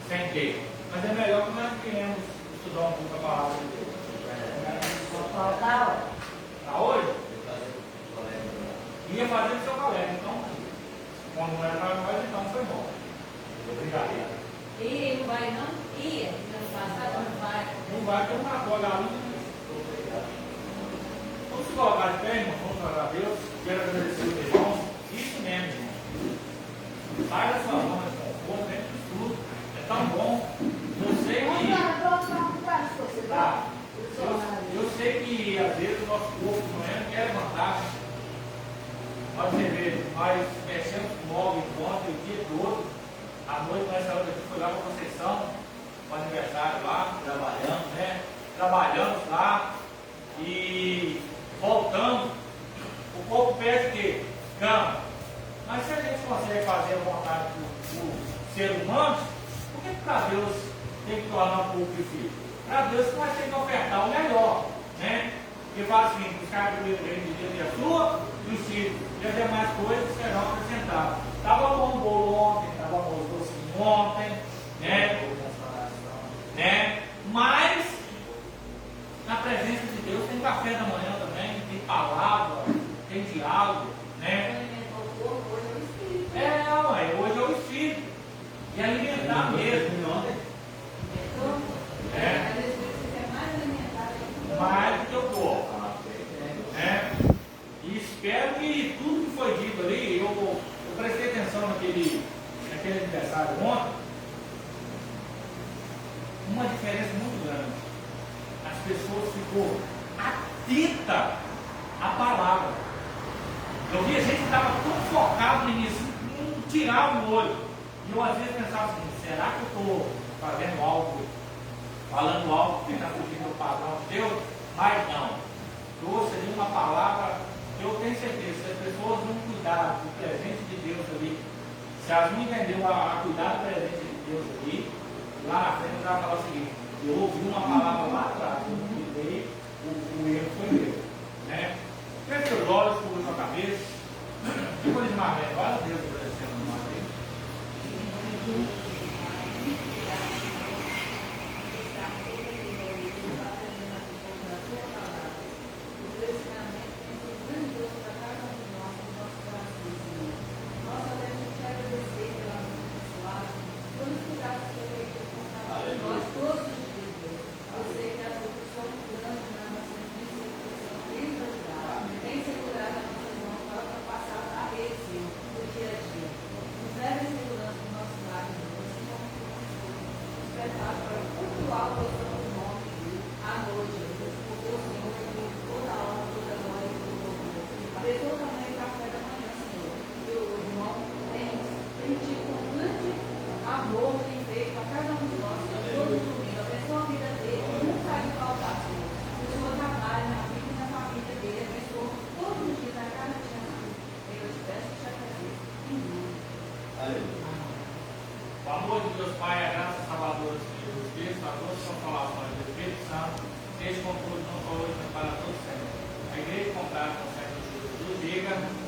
sem ter. Mas é melhor que nós queremos estudar um pouco a palavra de Deus. Para hoje? Ia fazer o seu colégio, então, quando não era para nós, então foi bom. Obrigado. E não vai não? Ia, ano passado não vai. Não vai ter uma coisa ali. Vamos se colocar de pé, irmão, vamos orar a Deus. Quero agradecer os irmãos. Isso mesmo, irmão. Sai da sua mão, conforto, dentro de tudo. É tão bom. Eu sei que. Tá. Eu sei que às vezes o nosso corpo não quer levantar. Pode ver, nós mexemos com móvel ontem o dia todo. À noite nós saímos daqui, foi lá para a Conceição, para o aniversário lá, trabalhando, né? Trabalhamos lá e voltamos. O corpo pede o quê? Cama. Mas se a gente consegue fazer a vontade do ser humano, por que para Deus tem que tornar um pouco difícil? Para Deus nós temos que ofertar o melhor, né? Porque fala assim, buscar primeiro o reino de Deus e a sua justiça, e as demais coisas serão acrescentadas. Estava bom o bolo ontem, estava bom o docinho ontem, né? Mas na presença de Deus tem café da manhã também, tem palavra, tem diálogo, né? Hoje é o Espírito. E alimentar mesmo. Mais do que eu estou. E espero que tudo que foi dito ali, eu prestei atenção naquele aniversário ontem. Uma diferença muito grande. As pessoas ficou atenta à palavra. Eu vi a gente que estava tão focado nisso, em tirar o olho. E eu às vezes pensava assim, será que eu estou fazendo algo, falando algo que está fugindo do padrão de Deus? Mas não. Trouxe ali uma palavra que eu tenho certeza, se as pessoas não cuidarem do presente de Deus ali, se elas não entenderam a cuidar do presente de Deus ali, lá na frente ela vai falar o seguinte, eu ouvi uma palavra lá atrás, eu não cuidei, o erro foi meu. Né? Feche seus olhos, cubra sua cabeça. Depois de uma vez, olha Deus agradecendo nós aí. O amor de Deus Pai, a graça salvadora de Jesus Cristo, a doce consolação do Espírito Santo, seja com todos, não só hoje, mas para todos sempre. A igreja comprada com o Senhor Jesus diga.